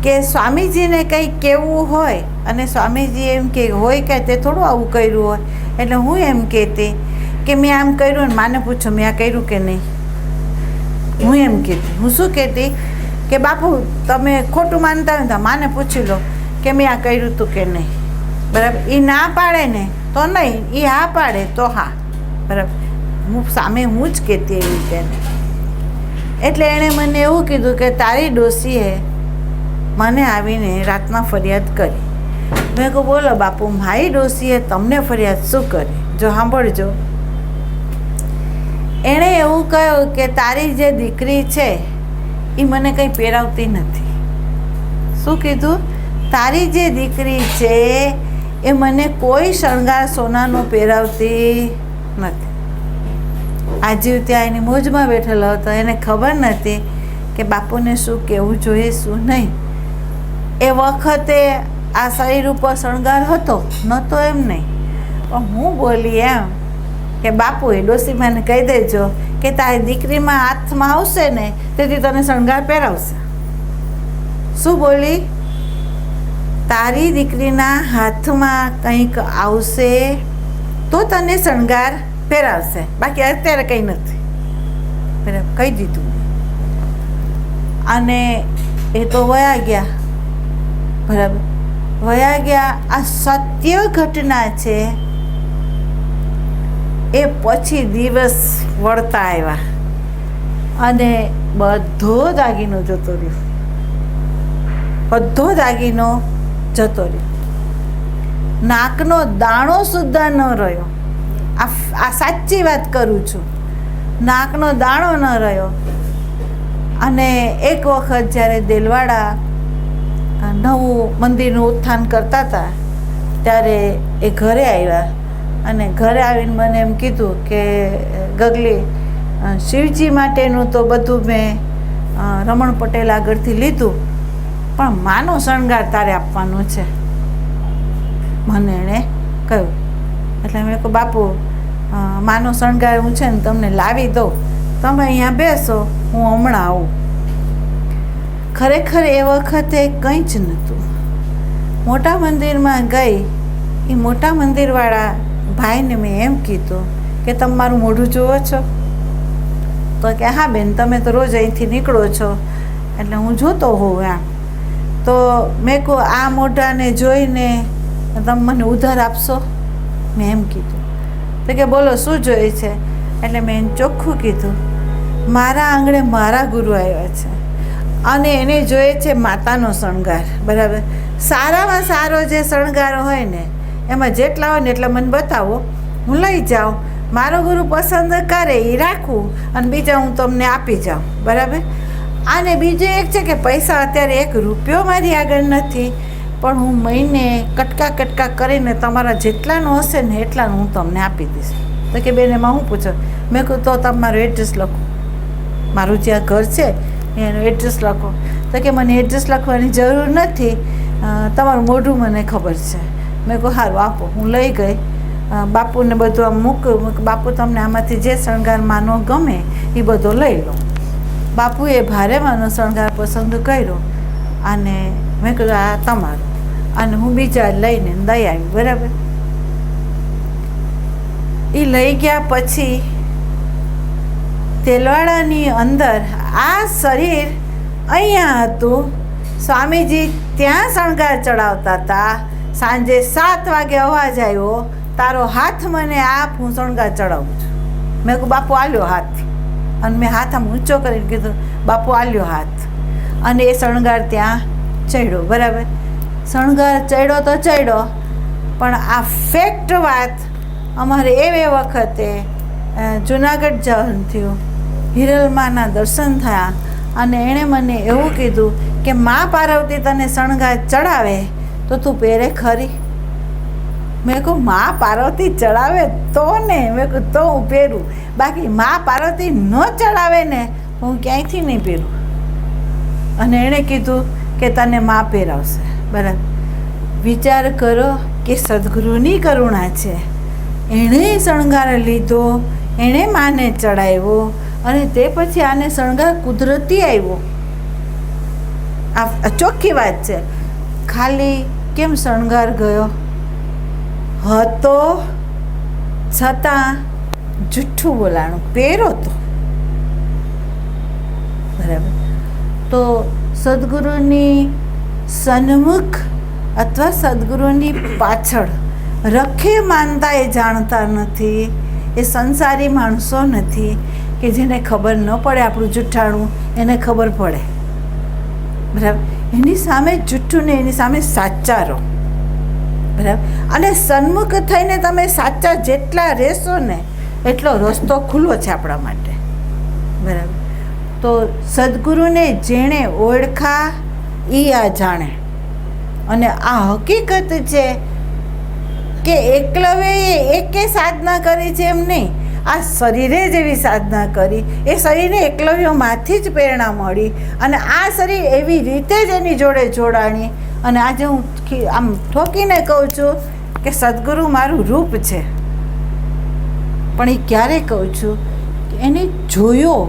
A: કે સ્વામીજીને કંઈ કહેવું હોય અને સ્વામીજી એમ કે હોય કે તે થોડું આવું કર્યું હોય, એટલે હું એમ કહેતી કે મેં આમ કર્યું ને માને પૂછો મેં આ કર્યું કે નહીં. હું એમ કહેતી, હું શું કહેતી કે બાપુ તમે ખોટું માનતા હોય તો માને પૂછી લો કે મેં આ કર્યું હતું કે નહીં. બરાબર, એ ના પાડે ને તો નહીં, એ હા પાડે તો હા. બરાબર, હું સામે હું જ કહેતી એવી રીતે. એટલે એણે મને એવું કીધું કે તારી ડોશીએ મને આવીને રાતના ફરિયાદ કરી. મેં કહું બોલો બાપુ, મારી ડોશીએ તમને ફરિયાદ શું કરી? જો સાંભળજો. એણે એવું કહ્યું કે તારી જે દીકરી છે એ મને કંઈ પહેરાવતી નથી. શું કીધું? તારી જે દીકરી છે એ મને કોઈ શણગાર સોનાનો પહેરાવતી નથી. આજીવ ત્યાં એની મોજમાં બેઠેલો હતો, એને ખબર નથી કે બાપુને શું કહેવું જોઈએ શું નહીં. એ વખતે આ શરીર ઉપર શણગાર હતો નહોતો એમ નહીં, પણ હું બોલી એમ કે બાપુ એ ડોશીમાને કહી દેજો કે તારી દીકરીમાં હાથમાં આવશે ને તેથી તને શણગાર પહેરાવશે. શું બોલી? તારી દીકરીના હાથમાં કંઈક આવશે તો તને શણગાર પહેરાવશે, બાકી અત્યારે કંઈ નથી. બરાબર, કહી દીધું. અને એ તો વયા ગયા. બરાબર, વયા ગયા. આ સત્ય ઘટના છે. એ પછી દિવસ વળતા આવ્યા અને બધો દાગીનો જતો રહ્યો. બધો દાગીનો જતો રહ્યો. નાકનો દાણો સુદ્ધા ન રહ્યો. આ સાચી વાત કરું છું. નાકનો દાણો ન રહ્યો. અને એક વખત જ્યારે દેલવાડા નવું મંદિરનું ઉત્થાન કરતા હતા ત્યારે એ ઘરે આવ્યા અને ઘરે આવીને મને એમ કીધું કે ગગલી, શિવજી માટેનું તો બધું મેં રમણ પટેલ આગળથી લીધું, પણ માનો શણગાર તારે આપવાનો છે, મને એણે કહ્યું. એટલે મેં કહ્યું બાપુ માનો શણગાર હું છે ને તમને લાવી દઉં, તમે અહીંયા બેસો, હું હમણાં આવું. ખરેખર એ વખતે કંઈ જ નહોતું. મોટા મંદિરમાં ગઈ. એ મોટા મંદિરવાળા ભાઈને મેં એમ કીધું કે તમે મારું મોઢું જુઓ છો? તો કે હા બેન, તમે તો રોજ અહીંથી નીકળો છો એટલે હું જોતો હોઉં એમ. તો મેં કહું આ મોઢાને જોઈને તમે મને ઉધાર આપશો? મેં એમ કીધું. તો કે બોલો શું જોઈએ છે? એટલે મેં એને ચોખ્ખું કીધું મારા આંગણે મારા ગુરુ આવ્યા છે અને એને જોઈએ છે માતાનો શણગાર. બરાબર, સારામાં સારો જે શણગાર હોય ને એમાં જેટલા હોય ને એટલા મને બતાવો, હું લઈ જાઉં. મારો ગુરુ પસંદ કરે એ રાખું અને બીજા હું તમને આપી જાઉં. બરાબર. અને બીજું એક છે કે પૈસા અત્યારે 1 રૂપિયો મારી આગળ નથી, પણ હું મહિને કટકા કરીને તમારા જેટલાનું હશે ને એટલાનું હું તમને આપી દઈશ. તો કે બેન એમાં હું પૂછો? મેં કહું તો તમારું એડ્રેસ લખો, મારું જ્યાં ઘર છે એનું એડ્રેસ લખો. તો કે મને એડ્રેસ લખવાની જરૂર નથી, તમારું મોઢું મને ખબર છે. મેં કહું સારું આપો. હું લઈ ગઈ. બાપુને બધું આમ મૂક્યું. બાપુ તમને આમાંથી જે શણગાર માનો ગમે એ બધો લઈ લો. બાપુએ ભારે માનો શણગાર પસંદ કર્યો અને મેં કહ્યું આ તમારું. અને હું બીજા લઈને દઈ આવી. બરાબર. એ લઈ ગયા પછી તેલવાડાની અંદર આ શરીર અહીંયા હતું. સ્વામીજી ત્યાં શણગાર ચડાવતા હતા. સાંજે 7 વાગે અવાજ આવ્યો, તારો હાથ મને આપ, હું શણગાર ચડાવું છું. મેં કહું બાપુ આલ્યો હાથ. અને મેં હાથ આમ ઊંચો કરીને કીધું બાપુ આલ્યો હાથ. અને એ શણગાર ત્યાં ચડ્યો. બરાબર. શણગાર ચડ્યો તો ચડ્યો, પણ આ ફેક્ટ વાત અમારે એ વખતે જુનાગઢ જવાનું થયું. હિરલમાના દર્શન થયા અને એણે મને એવું કીધું કે મા પાર્વતી તને શણગાર ચડાવે તો તું પહેરે ખરી? મેં કહું મા પાર્વતી ચડાવે તો ને, મેં કહું તો હું પહેરું, બાકી મા પાર્વતી ન ચડાવે ને હું ક્યાંયથી નહીં પહેરું. અને એણે કીધું કે તને મા પહેરાવશે. બરાબર. વિચાર કરો કે સદગુરુની કરુણા છે. એણે શણગાર લીધો, એણે માને ચડાવ્યો અને તે પછી આને શણગાર કુદરતી આવ્યો. આ ચોખ્ખી વાત છે. ખાલી કેમ શણગાર ગયો હતો છતાં જુઠ્ઠું બોલાણું પહેરો તો બરાબર. તો સદગુરુની સન્મુખ અથવા સદગુરુની પાછળ રખે માનતા એ જાણતા નથી. એ સંસારી માણસો નથી કે જેને ખબર ન પડે આપણું જુઠ્ઠાણું, એને ખબર પડે બરાબર. એની સામે જુઠ્ઠું ને એની સામે સાચા રહો બરાબર. અને સન્મુખ થઈને તમે સાચા જેટલા રહેશો ને એટલો રસ્તો ખુલ્લો છે આપણા માટે બરાબર. તો સદગુરુને જેણે ઓળખા એ આ જાણે. અને આ હકીકત છે કે એકલવ્યએ એકે સાધના કરી છે એમ નહીં, આ શરીરે જ એવી સાધના કરી. એ શરીરને એકલવ્યમાંથી જ પ્રેરણા મળી અને આ શરીર એવી રીતે જ એની જોડે જોડાણી. અને આજે હું આમ ઠોકીને કહું છું કે સદગુરુ મારું રૂપ છે, પણ એ ક્યારે કહું છું કે એને જોયો,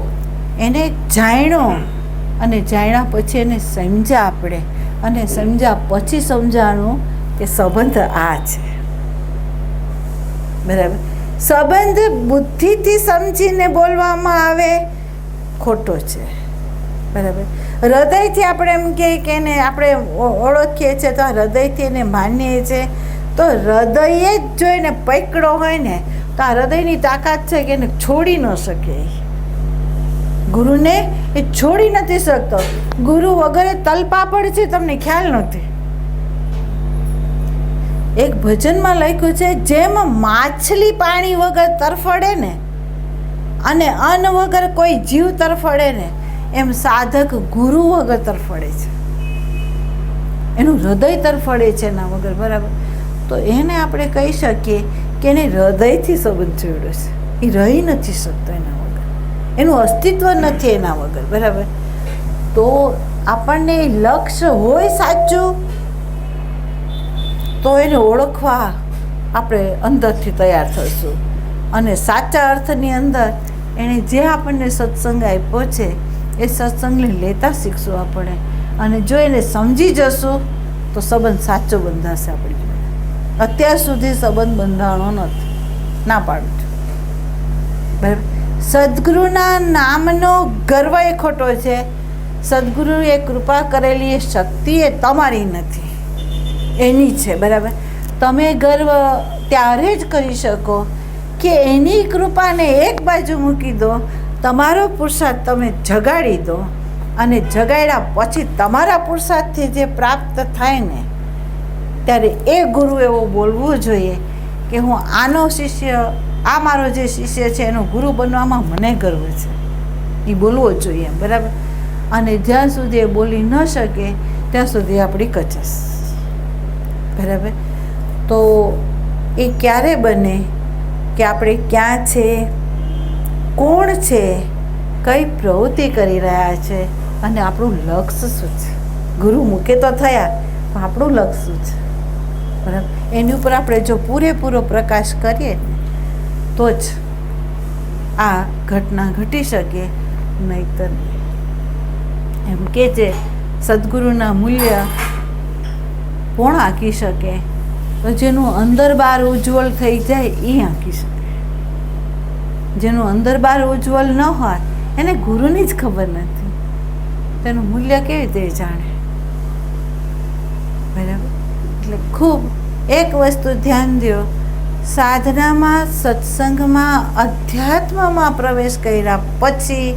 A: એને જાણ્યો અને જાણ્યા પછી એને સમજ્યા આપણે. અને સમજ્યા પછી સમજાણું કે સંબંધ આ છે બરાબર. સંબંધ બુદ્ધિથી સમજીને બોલવામાં આવે ખોટો છે બરાબર. હૃદયથી આપણે એમ કહીએ કે એને આપણે ઓળખીએ છીએ તો હૃદયથી એને માનીએ છીએ. તો હૃદયે જ જો એને પકડો હોય ને તો આ હૃદયની તાકાત છે કે એને છોડી ન શકે. ગુરુને એ છોડી નથી શકતો. ગુરુ વગર તલપાપડ છે, તમને ખ્યાલ નથી. એક ભજનમાં લખ્યું છે, જેમ માછલી પાણી વગર તરફડે ને અને અન્ન વગર કોઈ જીવ તરફડે ને, એમ સાધક ગુરુ વગર તરફડે છે. એનું હૃદય તરફડે છે એના વગર બરાબર. તો એને આપણે કહી શકીએ કે એને હૃદયથી સંબંધ જોડ્યો છે. એ રહી નથી શકતો એના વગર, એનું અસ્તિત્વ નથી એના વગર બરાબર. તો આપણને લક્ષ્ય હોય સાચું તો એને ઓળખવા આપણે અંદરથી તૈયાર થશું. અને સાચા અર્થની અંદર એણે જે આપણને સત્સંગ આપ્યો છે એ સત્સંગને લેતા શીખશું આપણે. અને જો એને સમજી જશું તો સંબંધ સાચો બંધાશે આપણી જોડે. અત્યાર સુધી સંબંધ બંધાણો નથી, ના પાડું છું બરાબર. સદગુરુના નામનો ગર્વ એ ખોટો છે. સદગુરુએ કૃપા કરેલી એ શક્તિ એ તમારી નથી, એની છે બરાબર. તમે ગર્વ ત્યારે જ કરી શકો કે એની કૃપાને એક બાજુ મૂકી દો, તમારો પુરુષાર્થ તમે જગાડી દો અને જગાડ્યા પછી તમારા પુરુષાર્થથી જે પ્રાપ્ત થાય ને ત્યારે એ ગુરુ એવો બોલવું જોઈએ કે હું આનો શિષ્ય, આ મારો જે શિષ્ય છે એનો ગુરુ બનવામાં મને ગર્વ છે. એ બોલવો જોઈએ બરાબર. અને જ્યાં સુધી એ બોલી ન શકે ત્યાં સુધી આપણી કચસ બરાબર. તો એ ક્યારે બને કે આપણે ક્યાં છે, કોણ છે, કઈ પ્રવૃત્તિ કરી રહ્યા છે અને આપણું લક્ષ્ય શું છે. ગુરુ મૂકે તો થયા પણ આપણું લક્ષ્ય શું છે બરાબર. એની ઉપર આપણે જો પૂરેપૂરો પ્રકાશ કરીએ તો જ આ ઘટના ઘટી શકે, નહીંતર એમ કે છે સદગુરુના મૂલ્ય કોણ આંકી શકે? તો જેનું અંદર બહાર ઉજ્જવલ થઈ જાય એ આંકી શકે. જેનું અંદર બહાર ઉજ્જવલ ન હોય એને ગુરુની જ ખબર નથી, તેનું મૂલ્ય કેવી રીતે જાણે બરાબર. એટલે ખૂબ એક વસ્તુ ધ્યાન દો, સાધનામાં, સત્સંગમાં, અધ્યાત્મમાં પ્રવેશ કર્યા પછી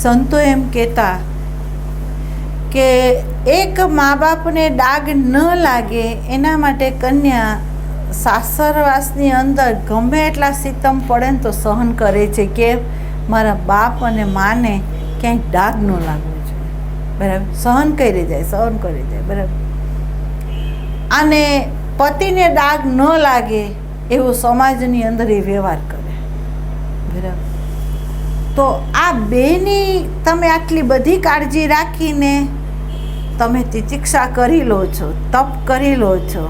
A: સંતો એમ કહેતા કે એક મા બાપને ડાઘ ન લાગે એના માટે કન્યા સાસરવાસની અંદર ગમે એટલા સિતમ પડે ને તો સહન કરે છે કે મારા બાપ અને માને ક્યાંય ડાઘ ન લાગવું જોઈએ બરાબર. સહન કરી જાય બરાબર. અને પતિને ડાઘ ન લાગે એવો સમાજની અંદર એ વ્યવહાર કરે બરાબર. તો આ બેની તમે આટલી બધી કાળજી રાખીને તમે તિતિક્ષા કરી લો છો, તપ કરી લો છો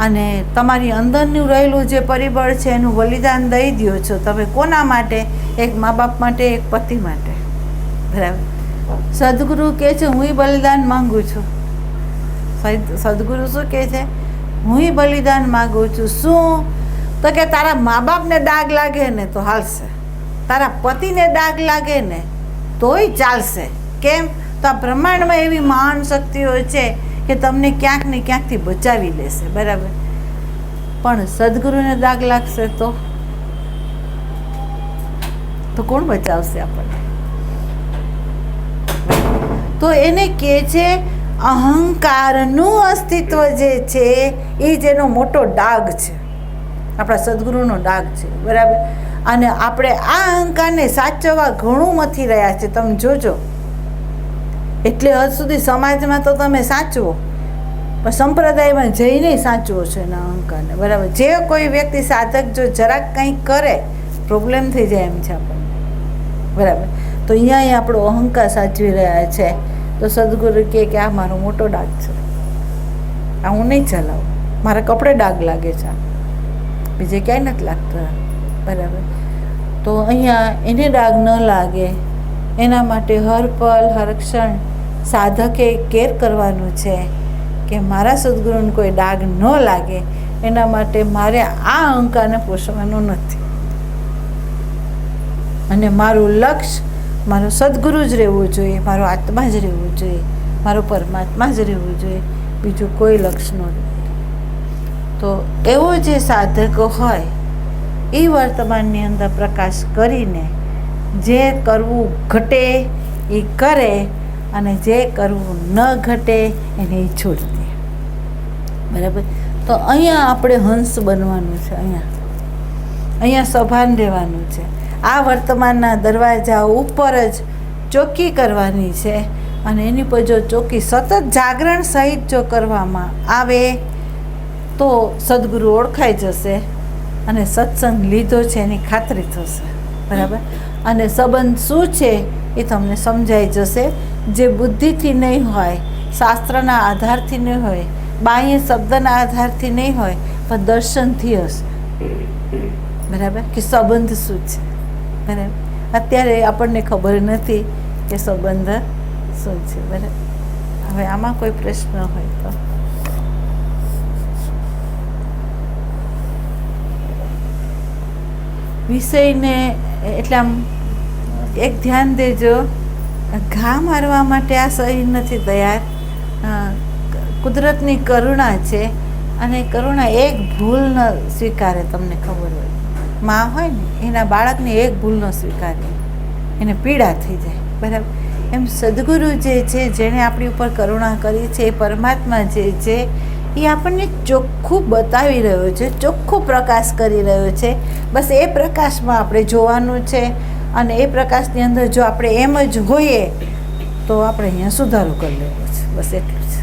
A: અને તમારી અંદરનું રહેલું જે પરિબળ છે એનું બલિદાન દઈ દો છો તમે. કોના માટે? એક મા બાપ માટે, એક પતિ માટે. બરાબર. સદગુરુ કહે છે હું બલિદાન માગું છું. સદગુરુ શું કહે છે? હું બલિદાન માગું છું. શું? તો કે તારા મા બાપને દાગ લાગે ને તો હાલશે, તારા પતિને દાગ લાગે ને તોય ચાલશે. કેમ? તો આ બ્રહ્માંડમાં એવી મહાન શક્તિઓ છે કે તમને ક્યાંક ને ક્યાંકથી બચાવી લેશે. બરાબર. પણ સદગુરુને દાગ લાગશે તો કોણ બચાવશે આપણને? તો એને કહે છે અહંકારનું અસ્તિત્વ જે છે એ જેનો મોટો ડાઘ છે, આપણા સદગુરુનો ડાઘ છે. બરાબર. અને આપણે આ અહંકારને સાચવવા ઘણું મથી રહ્યા છે. તમે જોજો, એટલે હદ સુધી સમાજમાં તો તમે સાચવો, પણ સંપ્રદાયમાં જઈને સાચવો છો એના અહંકારને. બરાબર. જે કોઈ વ્યક્તિ સાધક જો જરાક કંઈક કરે પ્રોબ્લેમ થઈ જાય એમ છે આપણને. બરાબર. તો અહીંયા આપણો અહંકાર સાચવી રહ્યા છે. તો સદગુરુ કહે કે આ મારો મોટો ડાઘ છે, આ હું નહીં ચલાવું, મારા કપડે ડાઘ લાગે છે, બીજે ક્યાંય નથી લાગતો. બરાબર. તો અહીંયા એને ડાઘ ન લાગે એના માટે હર પલ હર ક્ષણ સાધકે કેર કરવાનું છે કે મારા સદગુરુને કોઈ ડાઘ ન લાગે. એના માટે મારે આ અહંકારને પોષવાનો નથી અને મારું લક્ષ્ય મારો સદગુરુ જ રહેવું જોઈએ, મારો આત્મા જ રહેવું જોઈએ, મારો પરમાત્મા જ રહેવું જોઈએ, બીજું કોઈ લક્ષ્ય ન રહેવું. તો એવો જે સાધકો હોય એ વર્તમાનની અંદર પ્રકાશ કરીને જે કરવું ઘટે એ કરે અને જે કરવું ન ઘટે એને એ છોડી દે. બરાબર. તો અહીંયા આપણે હંસ બનવાનું છે. અહીંયા સભાન રહેવાનું છે. આ વર્તમાનના દરવાજા ઉપર જ ચોકી કરવાની છે અને એની પર જો ચોકી સતત જાગરણ સહિત જો કરવામાં આવે તો સદગુરુ ઓળખાઈ જશે અને સત્સંગ લીધો છે એની ખાતરી થશે. બરાબર. અને સંબંધ શું છે એ તમને સમજાઈ જશે. જે બુદ્ધિથી નહીં હોય, શાસ્ત્રના આધારથી નહીં હોય, બાહ્ય શબ્દના આધારથી નહીં હોય, પણ દર્શનથી હશે. બરાબર. કે સંબંધ શું છે. બરાબર. અત્યારે આપણને ખબર નથી કે સંબંધ શું છે. બરાબર. હવે આમાં કોઈ પ્રશ્ન હોય તો વિષયને એટલે આમ એક ધ્યાન દેજો, ઘા મારવા માટે આ શરીર નથી તૈયાર. કુદરતની કરુણા છે અને કરુણા એક ભૂલ ન સ્વીકારે. તમને ખબર હોય માં હોય ને એના બાળકને એક ભૂલ ન સ્વીકારે એને પીડા થઈ જાય. બરાબર. એમ સદગુરુ જે છે જેણે આપણી ઉપર કરુણા કરી છે એ પરમાત્મા જે છે એ આપણને ચોખ્ખું બતાવી રહ્યો છે, ચોખ્ખો પ્રકાશ કરી રહ્યો છે. બસ એ પ્રકાશમાં આપણે જોવાનું છે અને એ પ્રકાશની અંદર જો આપણે એમ જ હોઈએ તો આપણે અહીંયા સુધારો કરી લેવો છે. બસ એટલું છે.